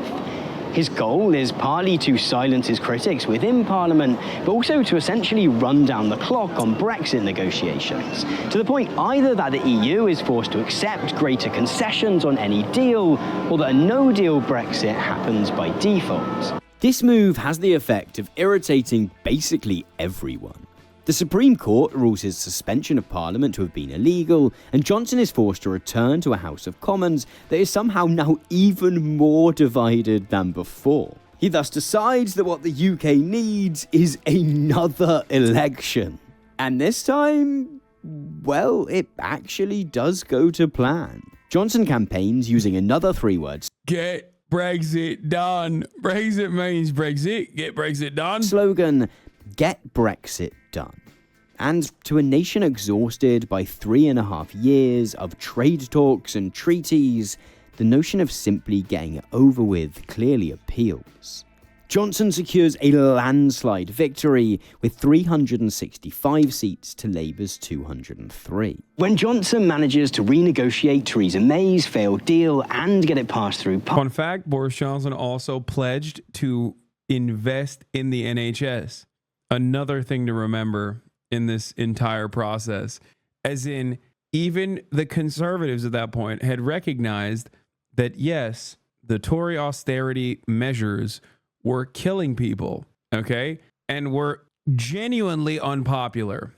His goal is partly to silence his critics within Parliament, but also to essentially run down the clock on Brexit negotiations, to the point either that the EU is forced to accept greater concessions on any deal, or that a no-deal Brexit happens by default. This move has the effect of irritating basically everyone. The Supreme Court rules his suspension of Parliament to have been illegal, and Johnson is forced to return to a House of Commons that is somehow now even more divided than before. He thus decides that what the UK needs is another election. And this time, well, it actually does go to plan. Johnson campaigns using another 3 words. Get Brexit done. Brexit means Brexit. Get Brexit done. Slogan, get Brexit done. And to a nation exhausted by 3.5 years of trade talks and treaties, the notion of simply getting it over with clearly appeals. Johnson secures a landslide victory with 365 seats to Labour's 203. When Johnson manages to renegotiate Theresa May's failed deal and get it passed through Fun fact, Boris Johnson also pledged to invest in the NHS. Another thing to remember in this entire process, as in even the Conservatives at that point had recognized that yes, the Tory austerity measures were killing people, okay? And were genuinely unpopular.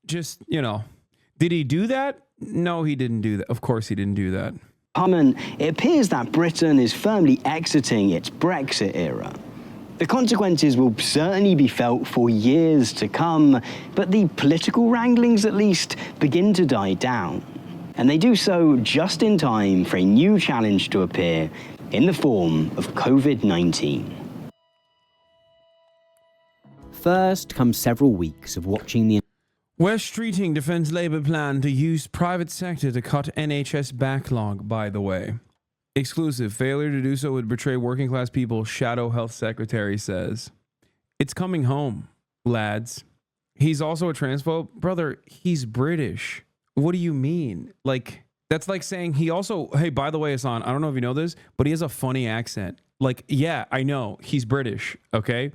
Just, did he do that? No, he didn't do that. Of course he didn't do that. Parliament, it appears that Britain is firmly exiting its Brexit era. The consequences will certainly be felt for years to come, but the political wranglings at least begin to die down. And they do so just in time for a new challenge to appear in the form of COVID-19. First comes several weeks of watching the West Streeting defends Labour plan to use private sector to cut NHS backlog, by the way. Exclusive. Failure to do so would betray working class people, Shadow Health Secretary says. It's coming home, lads. He's also a transphobe. Brother, he's British. What do you mean? Like, that's like saying he also, hey, by the way, Hasan, I don't know if you know this, but he has a funny accent. Like, yeah, I know. He's British, okay?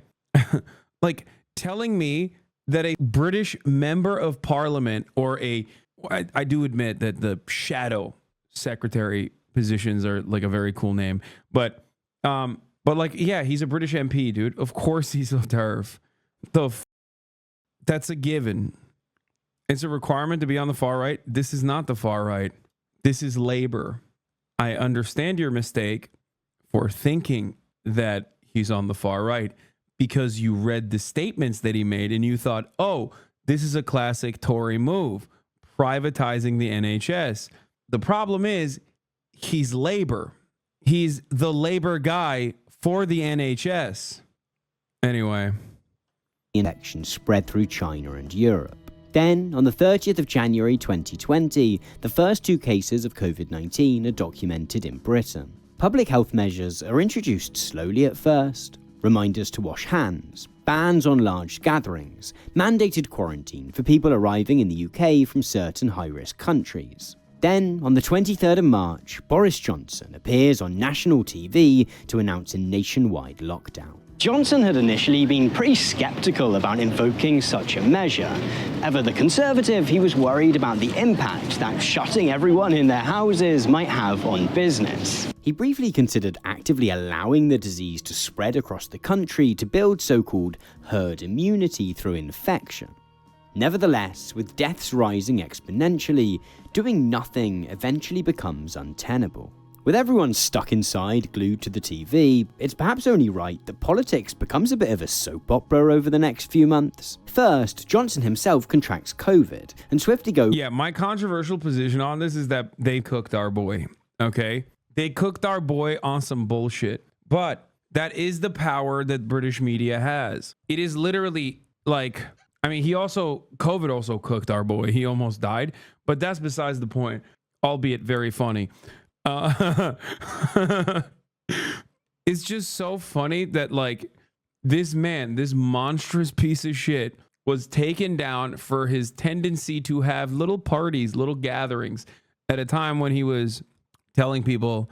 Like, telling me that a British member of parliament or I do admit that the shadow secretary positions are like a very cool name, but like, yeah, he's a British MP, dude. Of course he's a TERF. That's a given. It's a requirement to be on the far right. This is not the far right. This is labor. I understand your mistake for thinking that he's on the far right because you read the statements that he made and you thought, oh, this is a classic Tory move, privatizing the NHS. The problem is he's labor. He's the labor guy for the NHS. Anyway. Infection spread through China and Europe. Then, on the 30th of January 2020, the first 2 cases of COVID-19 are documented in Britain. Public health measures are introduced slowly at first. Reminders to wash hands, bans on large gatherings, mandated quarantine for people arriving in the UK from certain high-risk countries. Then, on the 23rd of March, Boris Johnson appears on national TV to announce a nationwide lockdown. Johnson had initially been pretty sceptical about invoking such a measure. Ever the Conservative, he was worried about the impact that shutting everyone in their houses might have on business. He briefly considered actively allowing the disease to spread across the country to build so-called herd immunity through infection. Nevertheless, with deaths rising exponentially, doing nothing eventually becomes untenable. With everyone stuck inside, glued to the TV, it's perhaps only right that politics becomes a bit of a soap opera over the next few months. First, Johnson himself contracts COVID, and swiftly goes, Yeah, my controversial position on this is that they cooked our boy, okay? They cooked our boy on some bullshit. But that is the power that British media has. It is literally like, I mean, COVID also cooked our boy. He almost died, but that's besides the point, albeit very funny. It's just so funny that like this man, this monstrous piece of shit, was taken down for his tendency to have little parties, little gatherings at a time when he was telling people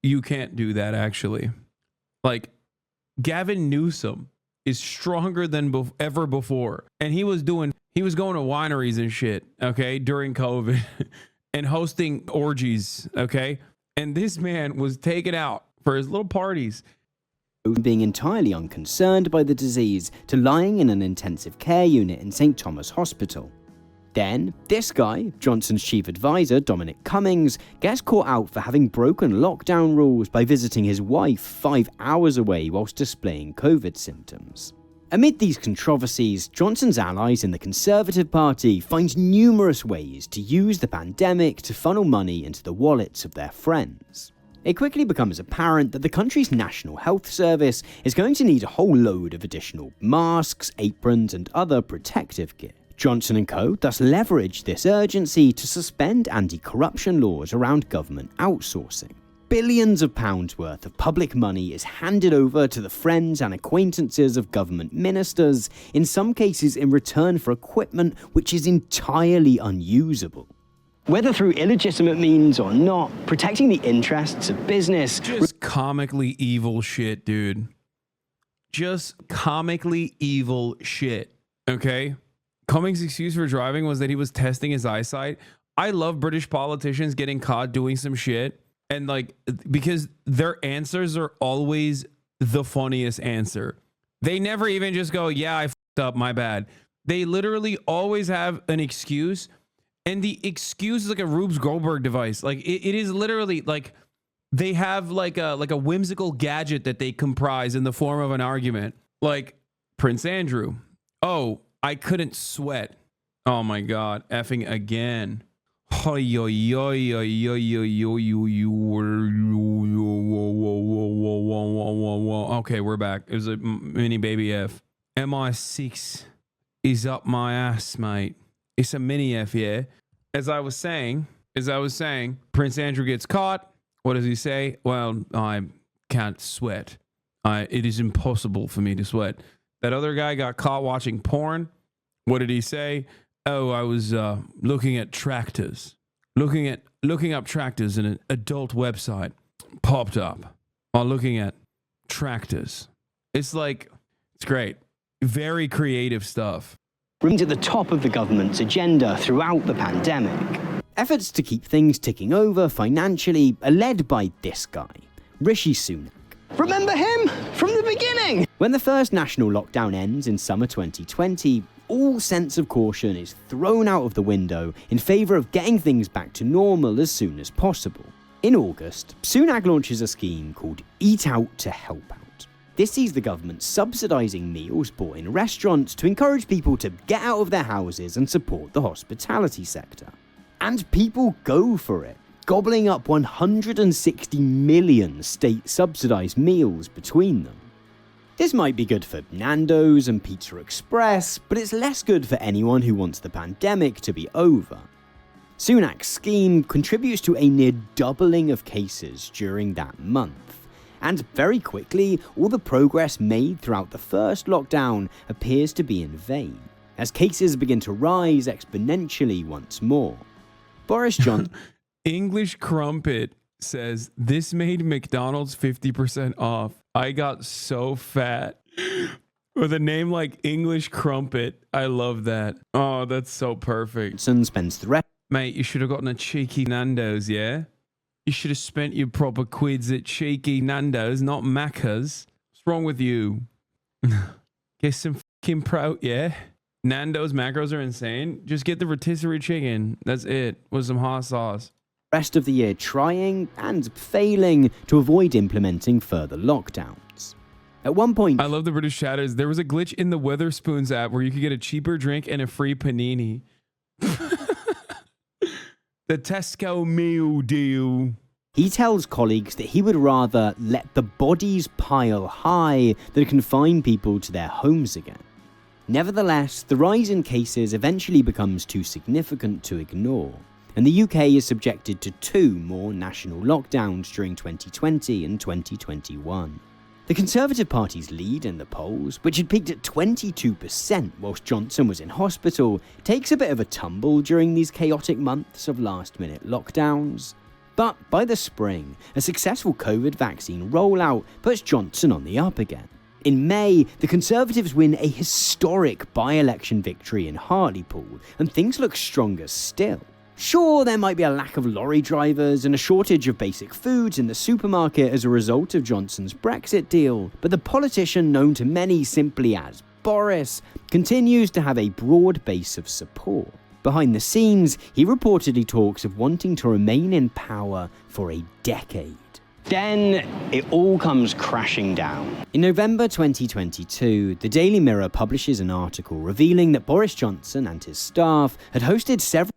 you can't do that. Actually, like Gavin Newsom is stronger than ever before, and he was going to wineries and shit, okay, during COVID. And hosting orgies, okay? And this man was taken out for his little parties. Being entirely unconcerned by the disease to lying in an intensive care unit in St. Thomas Hospital. Then, this guy, Johnson's chief advisor, Dominic Cummings, gets caught out for having broken lockdown rules by visiting his wife 5 hours away whilst displaying COVID symptoms. Amid these controversies, Johnson's allies in the Conservative Party find numerous ways to use the pandemic to funnel money into the wallets of their friends. It quickly becomes apparent that the country's National Health Service is going to need a whole load of additional masks, aprons, and other protective gear. Johnson & Co. thus leveraged this urgency to suspend anti-corruption laws around government outsourcing. Billions of pounds worth of public money is handed over to the friends and acquaintances of government ministers, in some cases in return for equipment which is entirely unusable. Whether through illegitimate means or not, protecting the interests of business... Just comically evil shit, dude. Just comically evil shit, okay? Cummings' excuse for driving was that he was testing his eyesight. I love British politicians getting caught doing some shit. And like, because their answers are always the funniest answer. They never even just go, yeah, I fucked up, my bad. They literally always have an excuse. And the excuse is like a Rube Goldberg device. Like it is literally like they have like a whimsical gadget that they comprise in the form of an argument. Like Prince Andrew. Oh, I couldn't sweat. Oh my God, effing again. Okay, we're back. It was a mini baby F. MI6 is up my ass, mate. It's a mini F, yeah. As I was saying, Prince Andrew gets caught. What does he say? Well, I can't sweat. It is impossible for me to sweat. That other guy got caught watching porn. What did he say? Oh, I was looking at tractors. Looking up tractors in an adult website. Popped up while looking at tractors. It's like, it's great. Very creative stuff. Remained at the top of the government's agenda throughout the pandemic. Efforts to keep things ticking over financially are led by this guy, Rishi Sunak. Remember him? From the beginning! When the first national lockdown ends in summer 2020, all sense of caution is thrown out of the window in favour of getting things back to normal as soon as possible. In August, Sunak launches a scheme called Eat Out to Help Out. This sees the government subsidising meals bought in restaurants to encourage people to get out of their houses and support the hospitality sector. And people go for it, gobbling up 160 million state-subsidised meals between them. This might be good for Nando's and Pizza Express, but it's less good for anyone who wants the pandemic to be over. Sunak's scheme contributes to a near doubling of cases during that month, and very quickly, all the progress made throughout the first lockdown appears to be in vain, as cases begin to rise exponentially once more. Boris Johnson English Crumpet says, this made McDonald's 50% off. I got so fat. With a name like English Crumpet. I love that. Oh, that's so perfect. spends the rest. Mate, you should have gotten a cheeky Nando's, yeah? You should have spent your proper quids at cheeky Nando's, not Macca's. What's wrong with you? Get some fucking prout, yeah? Nando's macros are insane. Just get the rotisserie chicken. That's it. With some hot sauce. Rest of the year trying and failing to avoid implementing further lockdowns. At one point, I love the British chatters. There was a glitch in the Weatherspoons app where you could get a cheaper drink and a free panini. The Tesco meal deal. He tells colleagues that he would rather let the bodies pile high than confine people to their homes again. Nevertheless, the rise in cases eventually becomes too significant to ignore, and the UK is subjected to 2 more national lockdowns during 2020 and 2021. The Conservative Party's lead in the polls, which had peaked at 22% whilst Johnson was in hospital, takes a bit of a tumble during these chaotic months of last-minute lockdowns. But by the spring, a successful COVID vaccine rollout puts Johnson on the up again. In May, the Conservatives win a historic by-election victory in Hartlepool, and things look stronger still. Sure, there might be a lack of lorry drivers and a shortage of basic foods in the supermarket as a result of Johnson's Brexit deal, but the politician known to many simply as Boris continues to have a broad base of support. Behind the scenes, he reportedly talks of wanting to remain in power for a decade. Then it all comes crashing down. In November 2022, the Daily Mirror publishes an article revealing that Boris Johnson and his staff had hosted several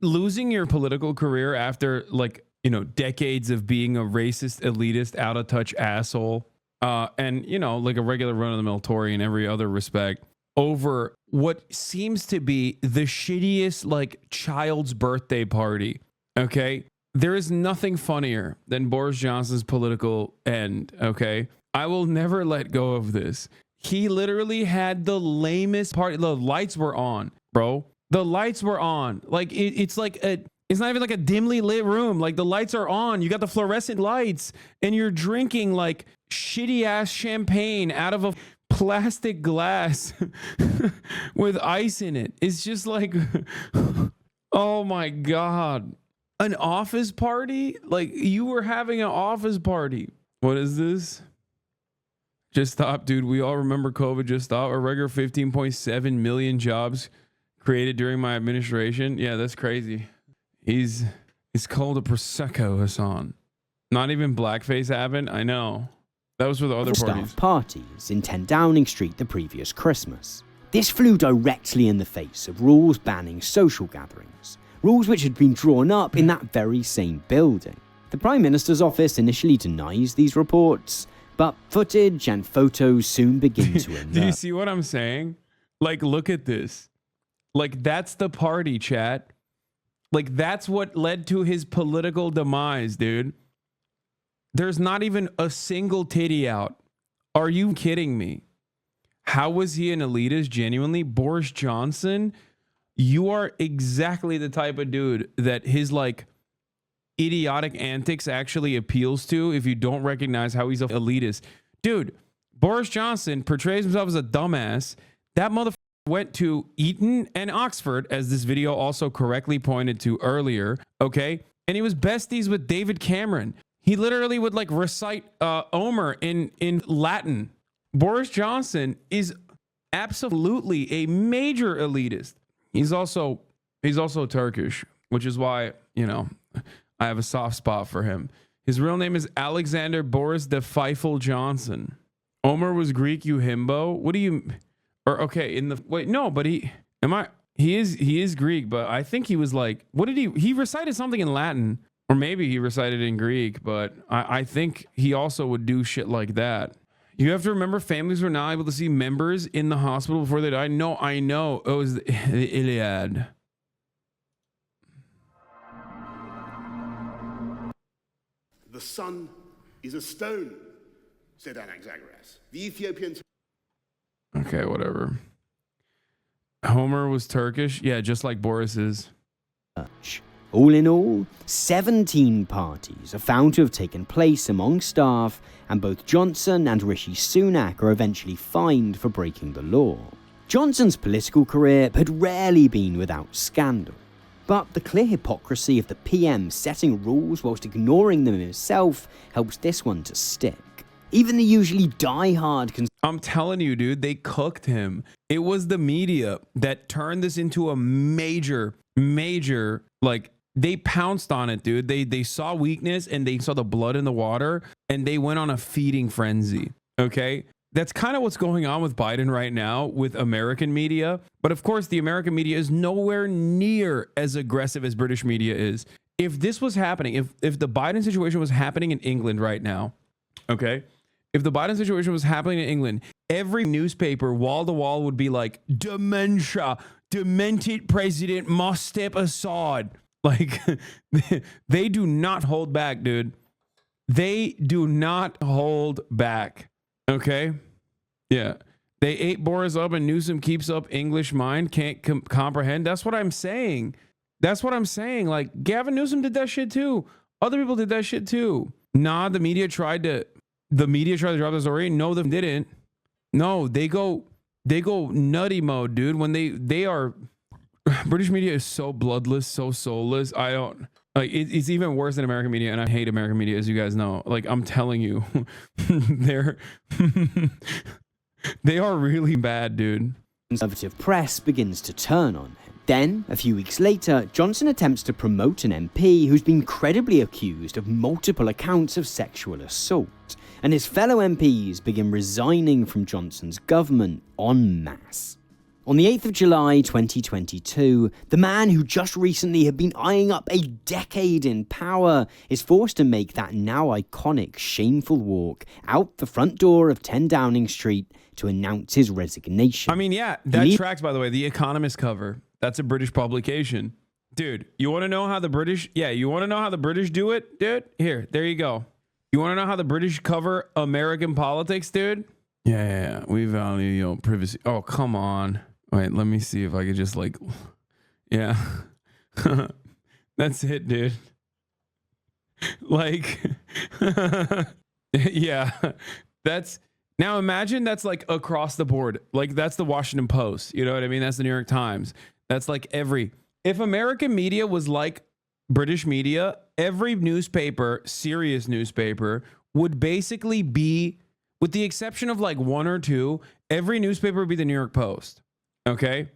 Losing your political career after, like, you know, decades of being a racist, elitist, out of touch asshole, and, you know, like a regular run-of-the-mill Tory in every other respect, over what seems to be the shittiest, like, child's birthday party. Okay, there is nothing funnier than Boris Johnson's political end. Okay, I will never let go of this. He literally had the lamest party. The lights were on, bro. The lights were on. Like, it's like it's not even like a dimly lit room. Like, the lights are on. You got the fluorescent lights, and you're drinking like shitty ass champagne out of a plastic glass with ice in it. It's just like, oh my God. An office party? Like, you were having an office party. What is this? Just stop, dude. We all remember COVID just stopped. A regular 15.7 million jobs created during my administration. Yeah, that's crazy. It's called a Prosecco, Hasan. Not even blackface happened. I know. That was for the other staff parties in 10 Downing Street the previous Christmas. This flew directly in the face of rules banning social gatherings, rules which had been drawn up in that very same building. The Prime Minister's office initially denies these reports, but footage and photos soon begin to emerge. Do you see what I'm saying? Like, look at this. Like, that's the party, chat. Like, that's what led to his political demise, dude. There's not even a single titty out. Are you kidding me? How was he an elitist? Genuinely, Boris Johnson, you are exactly the type of dude that his, like, idiotic antics actually appeals to if you don't recognize how he's an elitist. Dude, Boris Johnson portrays himself as a dumbass. That motherfucker went to Eton and Oxford, as this video also correctly pointed to earlier, okay? And he was besties with David Cameron. He literally would, like, recite Omer in Latin. Boris Johnson is absolutely a major elitist. He's also Turkish, which is why, you know, I have a soft spot for him. His real name is Alexander Boris de Pfeifel Johnson. Omer was Greek, you himbo. What do you, or okay, in the, wait, no, but he is Greek, but I think he was like, what did he recited something in Latin, or maybe he recited in Greek, but I think he also would do shit like that. You have to remember, families were now able to see members in the hospital before they died. No, I know. It was the Iliad. The sun is a stone, said Anaxagoras. The Ethiopians. Okay, whatever. Homer was Turkish. Yeah, just like Boris is. All in all, 17 parties are found to have taken place among staff, and both Johnson and Rishi Sunak are eventually fined for breaking the law. Johnson's political career had rarely been without scandal, but the clear hypocrisy of the PM setting rules whilst ignoring them himself helps this one to stick. Even the usually die-hard I'm telling you, dude, they cooked him. It was the media that turned this into a major, like, they pounced on it, dude. They saw weakness and they saw the blood in the water and they went on a feeding frenzy. Okay. That's kind of what's going on with Biden right now with American media. But of course, the American media is nowhere near as aggressive as British media is. If this was happening, if the Biden situation was happening in England right now, okay, if the Biden situation was happening in England, every newspaper wall to wall would be like, dementia, demented president must step aside. Like, they do not hold back, dude. They do not hold back. Okay? Yeah. They ate Boris up and Newsom keeps up English mind, can't comprehend. That's what I'm saying. That's what I'm saying. Like, Gavin Newsom did that shit too. Other people did that shit too. Nah, the media tried to drop the story. No, they didn't. No, they go nutty mode, dude. When they are, British media is so bloodless, so soulless. I don't like it's even worse than American media, and I hate American media, as you guys know. Like, I'm telling you, they are really bad, dude. Conservative press begins to turn on him. Then, a few weeks later, Johnson attempts to promote an MP who's been credibly accused of multiple accounts of sexual assault, and his fellow MPs begin resigning from Johnson's government en masse. On the 8th of July 2022, the man who just recently had been eyeing up a decade in power is forced to make that now iconic, shameful walk out the front door of 10 Downing Street to announce his resignation. I mean, yeah, that tracks, by the way. The Economist cover. That's a British publication. Dude, you want to know how the British... Yeah, you want to know how the British do it, dude? Here, there you go. You want to know how the British cover American politics, dude? Yeah. We value your privacy. Oh, come on. Wait, let me see if I could just like... Yeah. That's it, dude. Like... Yeah. That's... Now imagine that's like across the board. Like, that's the Washington Post. You know what I mean? That's the New York Times. That's like if American media was like British media, every newspaper, serious newspaper, would basically be, with the exception of like one or two, every newspaper would be the New York Post. Okay?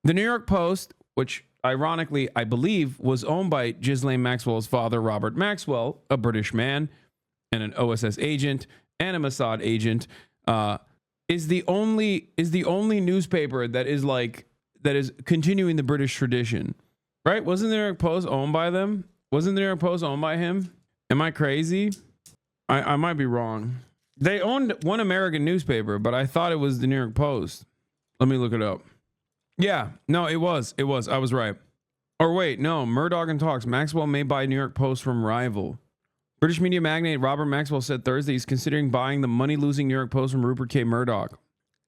The New York Post, which ironically, I believe, was owned by Ghislaine Maxwell's father, Robert Maxwell, a British man and an OSS agent and a Mossad agent, is the only newspaper that is continuing the British tradition, right? Wasn't the New York Post owned by them? Wasn't the New York Post owned by him? Am I crazy? I might be wrong. They owned one American newspaper, but I thought it was the New York Post. Let me look it up. Yeah, no, it was. I was right. Or wait, no, Murdoch and talks. Maxwell may buy New York Post from rival. British media magnate Robert Maxwell said Thursday he's considering buying the money-losing New York Post from Rupert K. Murdoch.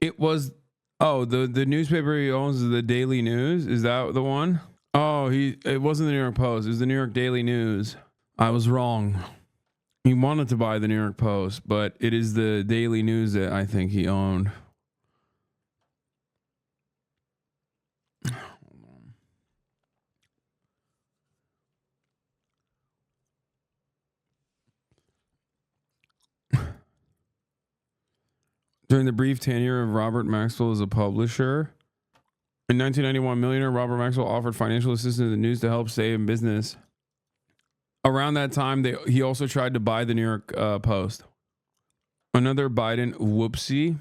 It was, the newspaper he owns is the Daily News. Is that the one? Oh, it wasn't the New York Post. It was the New York Daily News. I was wrong. He wanted to buy the New York Post, but it is the Daily News that I think he owned. During the brief tenure of Robert Maxwell as a publisher, in 1991, millionaire Robert Maxwell offered financial assistance to the news to help stay in business. Around that time, he also tried to buy the New York Post. Another Biden whoopsie.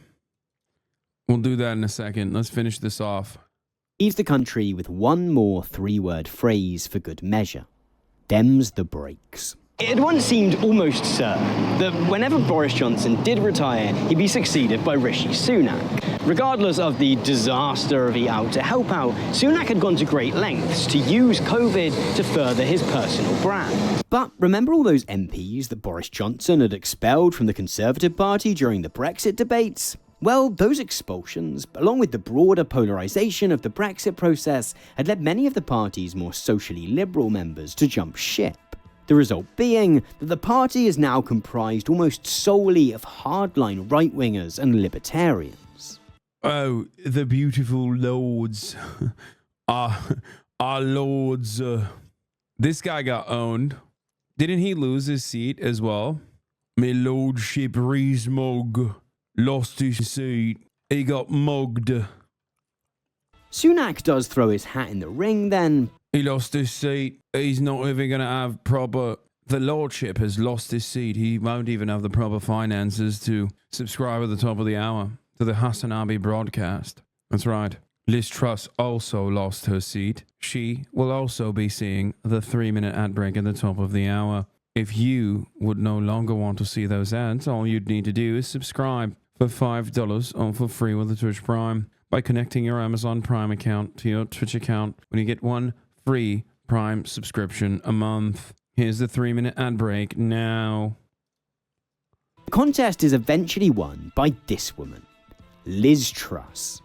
We'll do that in a second. Let's finish this off. Leaves the country with one more three-word phrase for good measure. Them's the breaks. It had once seemed almost certain that whenever Boris Johnson did retire, he'd be succeeded by Rishi Sunak. Regardless of the disaster he out to help out, Sunak had gone to great lengths to use COVID to further his personal brand. But remember all those MPs that Boris Johnson had expelled from the Conservative Party during the Brexit debates? Well, those expulsions, along with the broader polarisation of the Brexit process, had led many of the party's more socially liberal members to jump ship. The result being that the party is now comprised almost solely of hardline right-wingers and libertarians. Oh, the beautiful lords. Our lords. This guy got owned. Didn't he lose his seat as well? My lordship Rees-Mogg lost his seat. He got mugged. Sunak does throw his hat in the ring then. He lost his seat. He's not even going to have proper... The lordship has lost his seat. He won't even have the proper finances to subscribe at the top of the hour to the Hasanabi broadcast. That's right. Liz Truss also lost her seat. She will also be seeing the 3-minute ad break at the top of the hour. If you would no longer want to see those ads, all you'd need to do is subscribe for $5 or for free with the Twitch Prime by connecting your Amazon Prime account to your Twitch account when you get one free Prime subscription a month. Here's the 3-minute ad break now. The contest is eventually won by this woman, Liz Truss.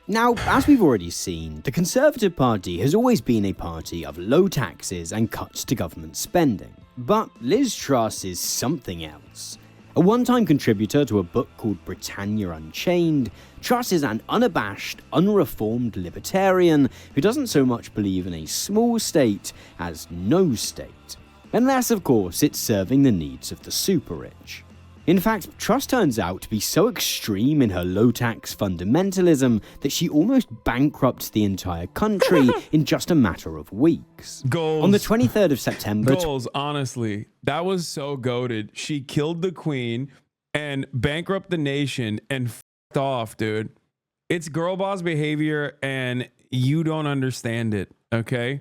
Now, as we've already seen, the Conservative Party has always been a party of low taxes and cuts to government spending. But Liz Truss is something else. A one-time contributor to a book called Britannia Unchained, Truss is an unabashed, unreformed libertarian who doesn't so much believe in a small state as no state. Unless, of course, it's serving the needs of the super-rich. In fact, Truss turns out to be so extreme in her low-tax fundamentalism that she almost bankrupts the entire country in just a matter of weeks. Goals. On the 23rd of September... Goals, honestly. That was so goated. She killed the queen and bankrupted the nation and f***ed off, dude. It's girl boss behavior and you don't understand it, okay?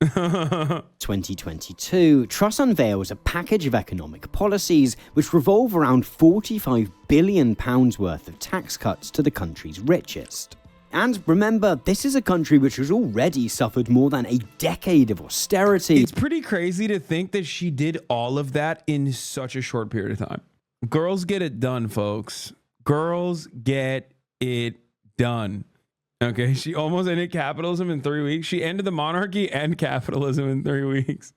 2022, Truss unveils a package of economic policies which revolve around £45 billion worth of tax cuts to the country's richest. And remember, this is a country which has already suffered more than a decade of austerity. It's pretty crazy to think that she did all of that in such a short period of time. Girls get it done, folks. Girls get it done. Okay, she almost ended capitalism in 3 weeks. She ended the monarchy and capitalism in 3 weeks.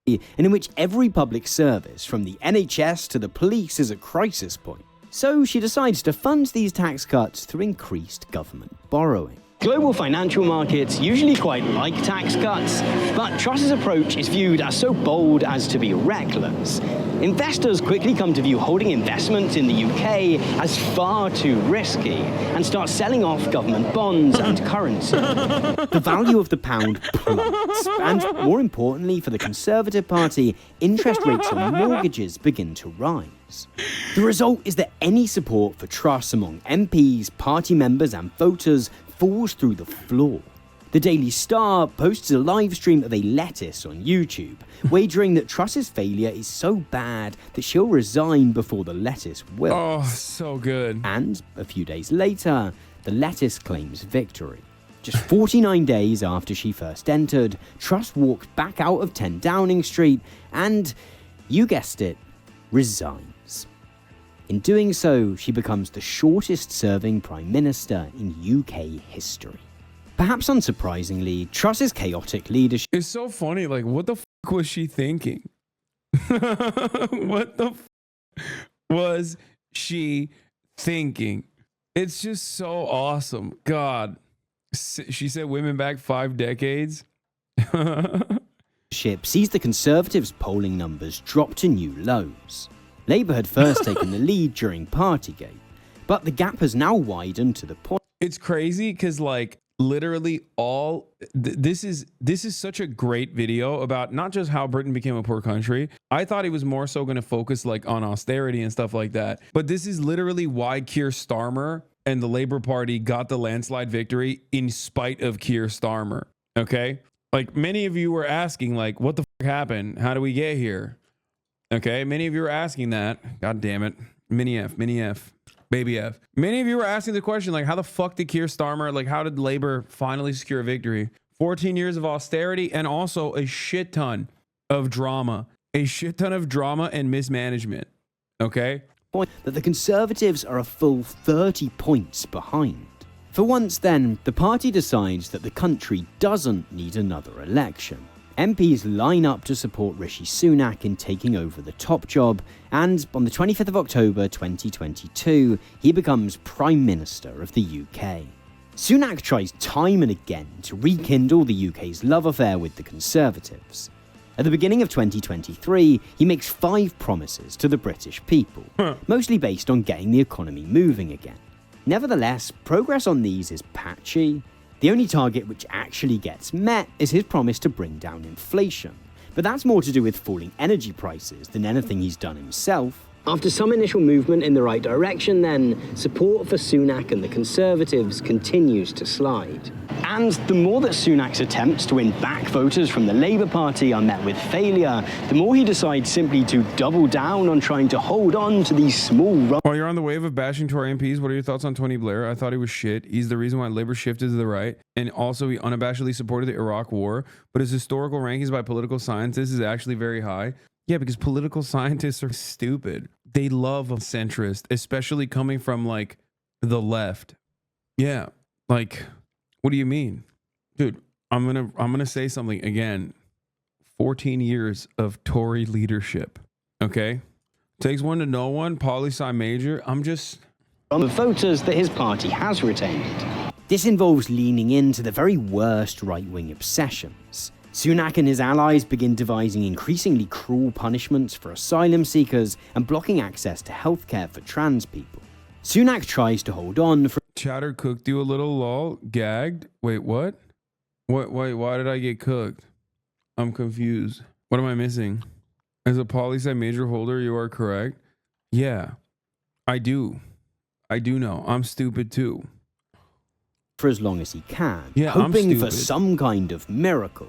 And in which every public service, from the NHS to the police, is a crisis point. So she decides to fund these tax cuts through increased government borrowing. Global financial markets usually quite like tax cuts, but Truss's approach is viewed as so bold as to be reckless. Investors quickly come to view holding investments in the UK as far too risky and start selling off government bonds and currency. The value of the pound plummets, and more importantly for the Conservative Party, interest rates on mortgages begin to rise. The result is that any support for Truss among MPs, party members and voters falls through the floor. The Daily Star posts a live stream of a lettuce on YouTube, wagering that Truss's failure is so bad that she'll resign before the lettuce wilts. Oh, so good. And a few days later, the lettuce claims victory. Just 49 days after she first entered, Truss walked back out of 10 Downing Street and, you guessed it, resigns. In doing so, she becomes the shortest-serving Prime Minister in UK history. Perhaps unsurprisingly, Truss's chaotic leadership... It's so funny, like, what the f*** was she thinking? What the f*** was she thinking? It's just so awesome. God. She said women back 5 decades. sees the Conservatives' polling numbers drop to new lows. Labour had first taken the lead during Partygate, But the gap has now widened to the point. It's crazy because like literally this is such a great video about not just how Britain became a poor country. I thought he was more so going to focus like on austerity and stuff like that. But this is literally why Keir Starmer and the Labour Party got the landslide victory in spite of Keir Starmer. Okay? Like many of you were asking like, what the fuck happened? How do we get here? Okay? Many of you were asking that. God damn it. Mini F. Baby F. Many of you were asking the question, like, how the fuck did Keir Starmer, like, how did Labour finally secure a victory? 14 years of austerity and also a shit ton of drama. A shit ton of drama and mismanagement. Okay? That the Conservatives are a full 30 points behind. For once then, the party decides that the country doesn't need another election. MPs line up to support Rishi Sunak in taking over the top job, and on the 25th of October 2022, he becomes Prime Minister of the UK. Sunak tries time and again to rekindle the UK's love affair with the Conservatives. At the beginning of 2023, he makes 5 promises to the British people, mostly based on getting the economy moving again. Nevertheless, progress on these is patchy. The only target which actually gets met is his promise to bring down inflation, but that's more to do with falling energy prices than anything he's done himself. After some initial movement in the right direction, then, support for Sunak and the Conservatives continues to slide. And the more that Sunak's attempts to win back voters from the Labour Party are met with failure, the more he decides simply to double down on trying to hold on to these small... While you're on the wave of bashing Tory MPs, what are your thoughts on Tony Blair? I thought he was shit. He's the reason why Labour shifted to the right. And also, he unabashedly supported the Iraq War. But his historical rankings by political scientists is actually very high. Yeah, because political scientists are stupid. They love a centrist, especially coming from, like, the left. Yeah, like... What do you mean? Dude, I'm gonna say something again. 14 years of Tory leadership. Okay? Takes one to know one, poli-sci major. I'm just... on the voters that his party has retained. This involves leaning into the very worst right-wing obsessions. Sunak and his allies begin devising increasingly cruel punishments for asylum seekers and blocking access to healthcare for trans people. Sunak tries to hold on for... Chatter cooked you a little, lol. Gagged? Wait, what? Wait, why did I get cooked? I'm confused. What am I missing? As a poli-sci major holder, you are correct. Yeah, I do. I do know. I'm stupid too. For as long as he can, yeah, hoping for some kind of miracle.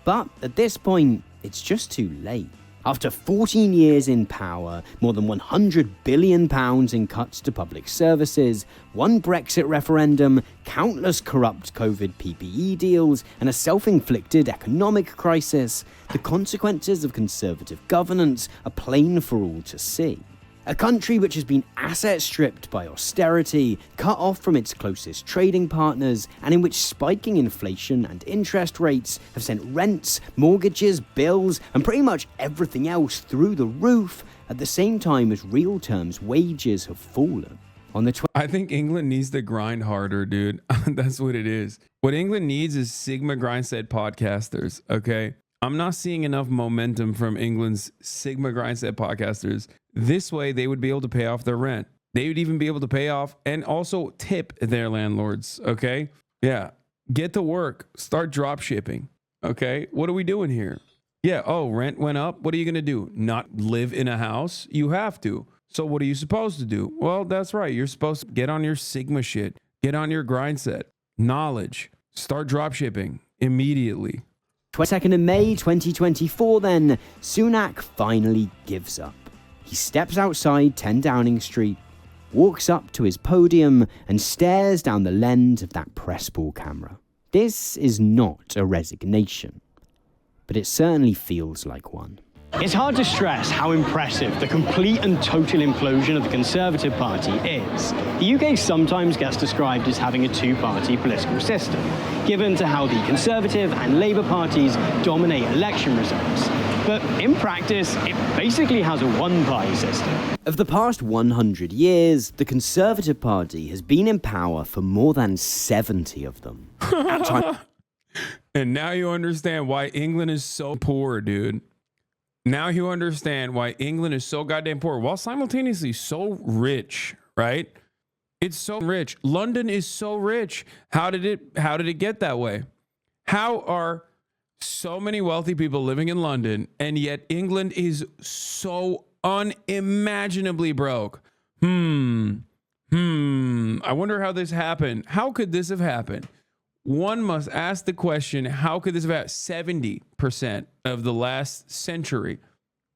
But at this point, it's just too late. After 14 years in power, more than £100 billion in cuts to public services, one Brexit referendum, countless corrupt COVID PPE deals, and a self-inflicted economic crisis, the consequences of Conservative governance are plain for all to see. A country which has been asset stripped by austerity, cut off from its closest trading partners, and in which spiking inflation and interest rates have sent rents, mortgages, bills, and pretty much everything else through the roof, at the same time as real terms wages have fallen. On the I think England needs to grind harder, dude. That's what it is. What England needs is Sigma Grindset podcasters, okay? I'm not seeing enough momentum from England's Sigma Grindset podcasters. This way, they would be able to pay off their rent. They would even be able to pay off and also tip their landlords, okay? Yeah, get to work. Start drop shipping, okay? What are we doing here? Yeah, oh, rent went up. What are you going to do? Not live in a house? You have to. So what are you supposed to do? Well, that's right. You're supposed to get on your Sigma shit. Get on your grind set. Knowledge. Start drop shipping immediately. 22nd of May 2024 then, Sunak finally gives up. He steps outside 10 Downing Street, walks up to his podium and stares down the lens of that press ball camera. This is not a resignation, but it certainly feels like one. It's hard to stress how impressive the complete and total implosion of the Conservative Party is. The UK sometimes gets described as having a two-party political system, given to how the Conservative and Labour parties dominate election results. But in practice, it basically has a one-party system. Of the past 100 years, the Conservative Party has been in power for more than 70 of them. At times. And now you understand why England is so poor, dude. Now you understand why England is so goddamn poor while simultaneously so rich, right? It's so rich. London is so rich. How did it get that way? How are so many wealthy people living in London and yet England is so unimaginably broke? I wonder how this happened. How could this have happened? One must ask the question, how could this have happened? 70% of the last century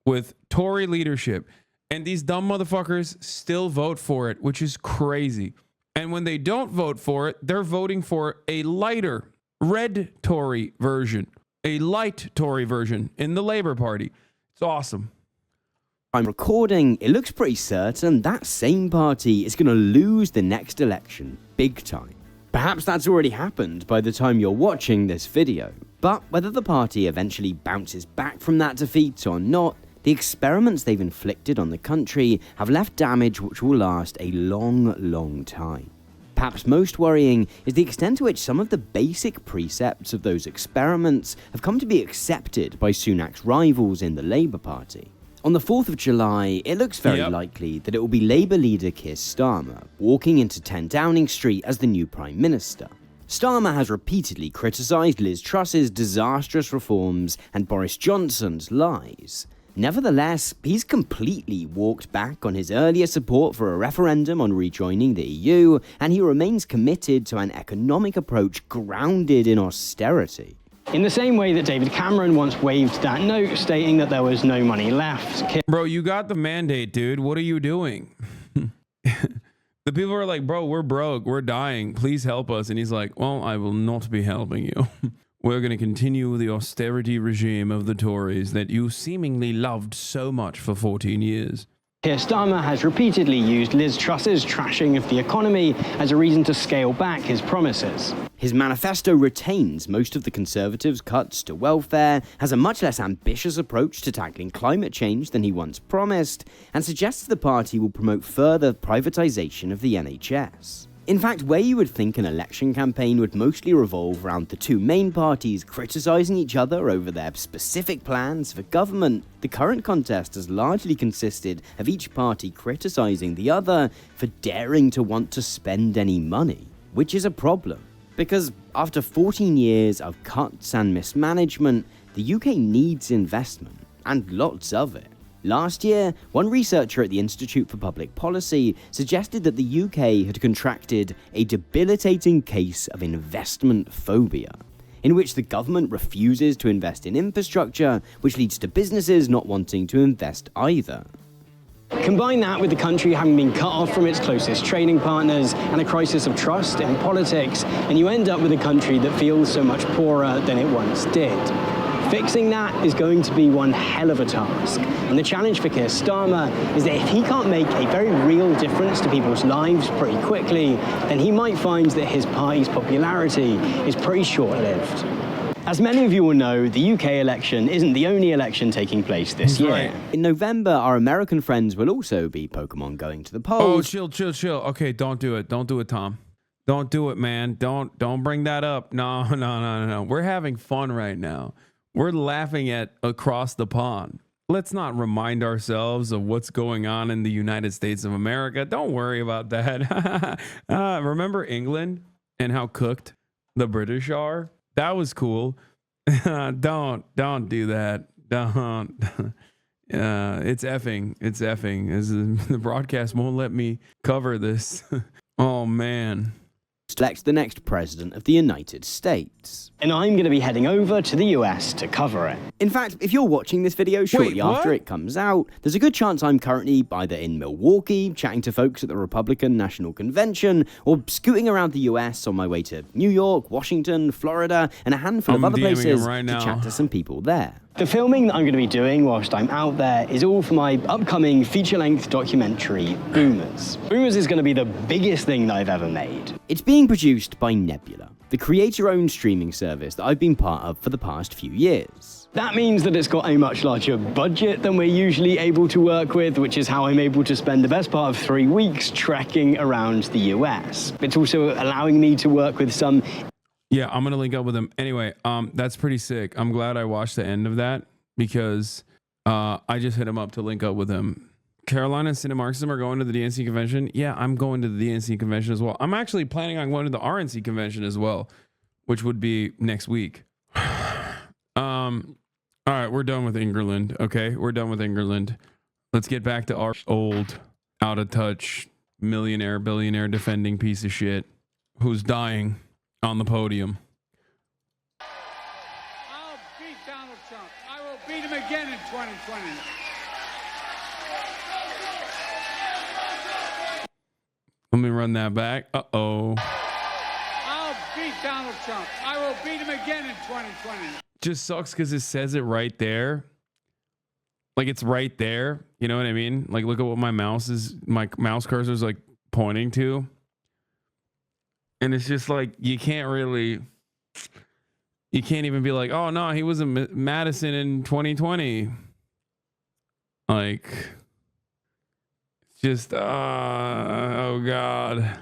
with Tory leadership, and these dumb motherfuckers still vote for it, which is crazy. And when they don't vote for it, they're voting for a lighter red Tory version, a light Tory version in the Labour Party. It's awesome. I'm recording, it looks pretty certain that same party is going to lose the next election big time. Perhaps that's already happened by the time you're watching this video. But whether the party eventually bounces back from that defeat or not, the experiments they've inflicted on the country have left damage which will last a long, long time. Perhaps most worrying is the extent to which some of the basic precepts of those experiments have come to be accepted by Sunak's rivals in the Labour Party. On the 4th of July, it looks very likely that it will be Labour leader Keir Starmer walking into 10 Downing Street as the new Prime Minister. Starmer has repeatedly criticised Liz Truss's disastrous reforms and Boris Johnson's lies. Nevertheless, he's completely walked back on his earlier support for a referendum on rejoining the EU, and he remains committed to an economic approach grounded in austerity. In the same way that David Cameron once waved that note stating that there was no money left. Bro, you got the mandate, dude. What are you doing? The people are like, bro, we're broke. We're dying. Please help us. And he's like, well, I will not be helping you. We're going to continue the austerity regime of the Tories that you seemingly loved so much for 14 years. Keir Starmer has repeatedly used Liz Truss's trashing of the economy as a reason to scale back his promises. His manifesto retains most of the Conservatives' cuts to welfare, has a much less ambitious approach to tackling climate change than he once promised, and suggests the party will promote further privatisation of the NHS. In fact, where you would think an election campaign would mostly revolve around the two main parties criticising each other over their specific plans for government, the current contest has largely consisted of each party criticising the other for daring to want to spend any money, which is a problem. Because after 14 years of cuts and mismanagement, the UK needs investment, and lots of it. Last year, one researcher at the Institute for Public Policy suggested that the UK had contracted a debilitating case of investment phobia, in which the government refuses to invest in infrastructure, which leads to businesses not wanting to invest either. Combine that with the country having been cut off from its closest trading partners and a crisis of trust in politics, and you end up with a country that feels so much poorer than it once did. Fixing that is going to be one hell of a task. And the challenge for Keir Starmer is that if he can't make a very real difference to people's lives pretty quickly, then he might find that his party's popularity is pretty short-lived. As many of you will know, the UK election isn't the only election taking place this year. In November, our American friends will also be Pokemon going to the polls. Oh, chill. Okay, don't do it. Don't do it, Tom. Don't do it, man. Don't bring that up. No. We're having fun right now. We're laughing at across the pond. Let's not remind ourselves of what's going on in the United States of America. Don't worry about that. Remember England and how cooked the British are? That was cool. Don't do that. Don't. It's effing. The broadcast won't let me cover this. Oh, man. Select the next president of the United States. And I'm going to be heading over to the US to cover it. In fact, if you're watching this video shortly after it comes out, there's a good chance I'm currently either in Milwaukee, chatting to folks at the Republican National Convention, or scooting around the US on my way to New York, Washington, Florida, and a handful of other places to chat to some people there. The filming that I'm going to be doing whilst I'm out there is all for my upcoming feature-length documentary, Boomers. Boomers is going to be the biggest thing that I've ever made. It's being produced by Nebula, the creator-owned streaming service that I've been part of for the past few years. That means that it's got a much larger budget than we're usually able to work with, which is how I'm able to spend the best part of 3 weeks trekking around the US. It's also allowing me to work with some... Yeah, I'm going to link up with him. Anyway, that's pretty sick. I'm glad I watched the end of that because I just hit him up to link up with him Carolina and Synod Marxism are going to the DNC convention. Yeah, I'm going to the DNC convention as well. I'm actually planning on going to the RNC convention as well, which would be next week. All right, we're done with England. Okay, we're done with England. Let's get back to our old, out of touch, millionaire, billionaire defending piece of shit who's dying on the podium. I'll beat Donald Trump. I will beat him again in 2020. Let me run that back. Uh-oh. I'll beat Donald Trump. I will beat him again in 2020. Just sucks because it says it right there. Like it's right there. You know what I mean? Like look at what my mouse cursor is like pointing to. And it's just like you can't even be like, oh no, he was in Madison in 2020. Like, just oh God.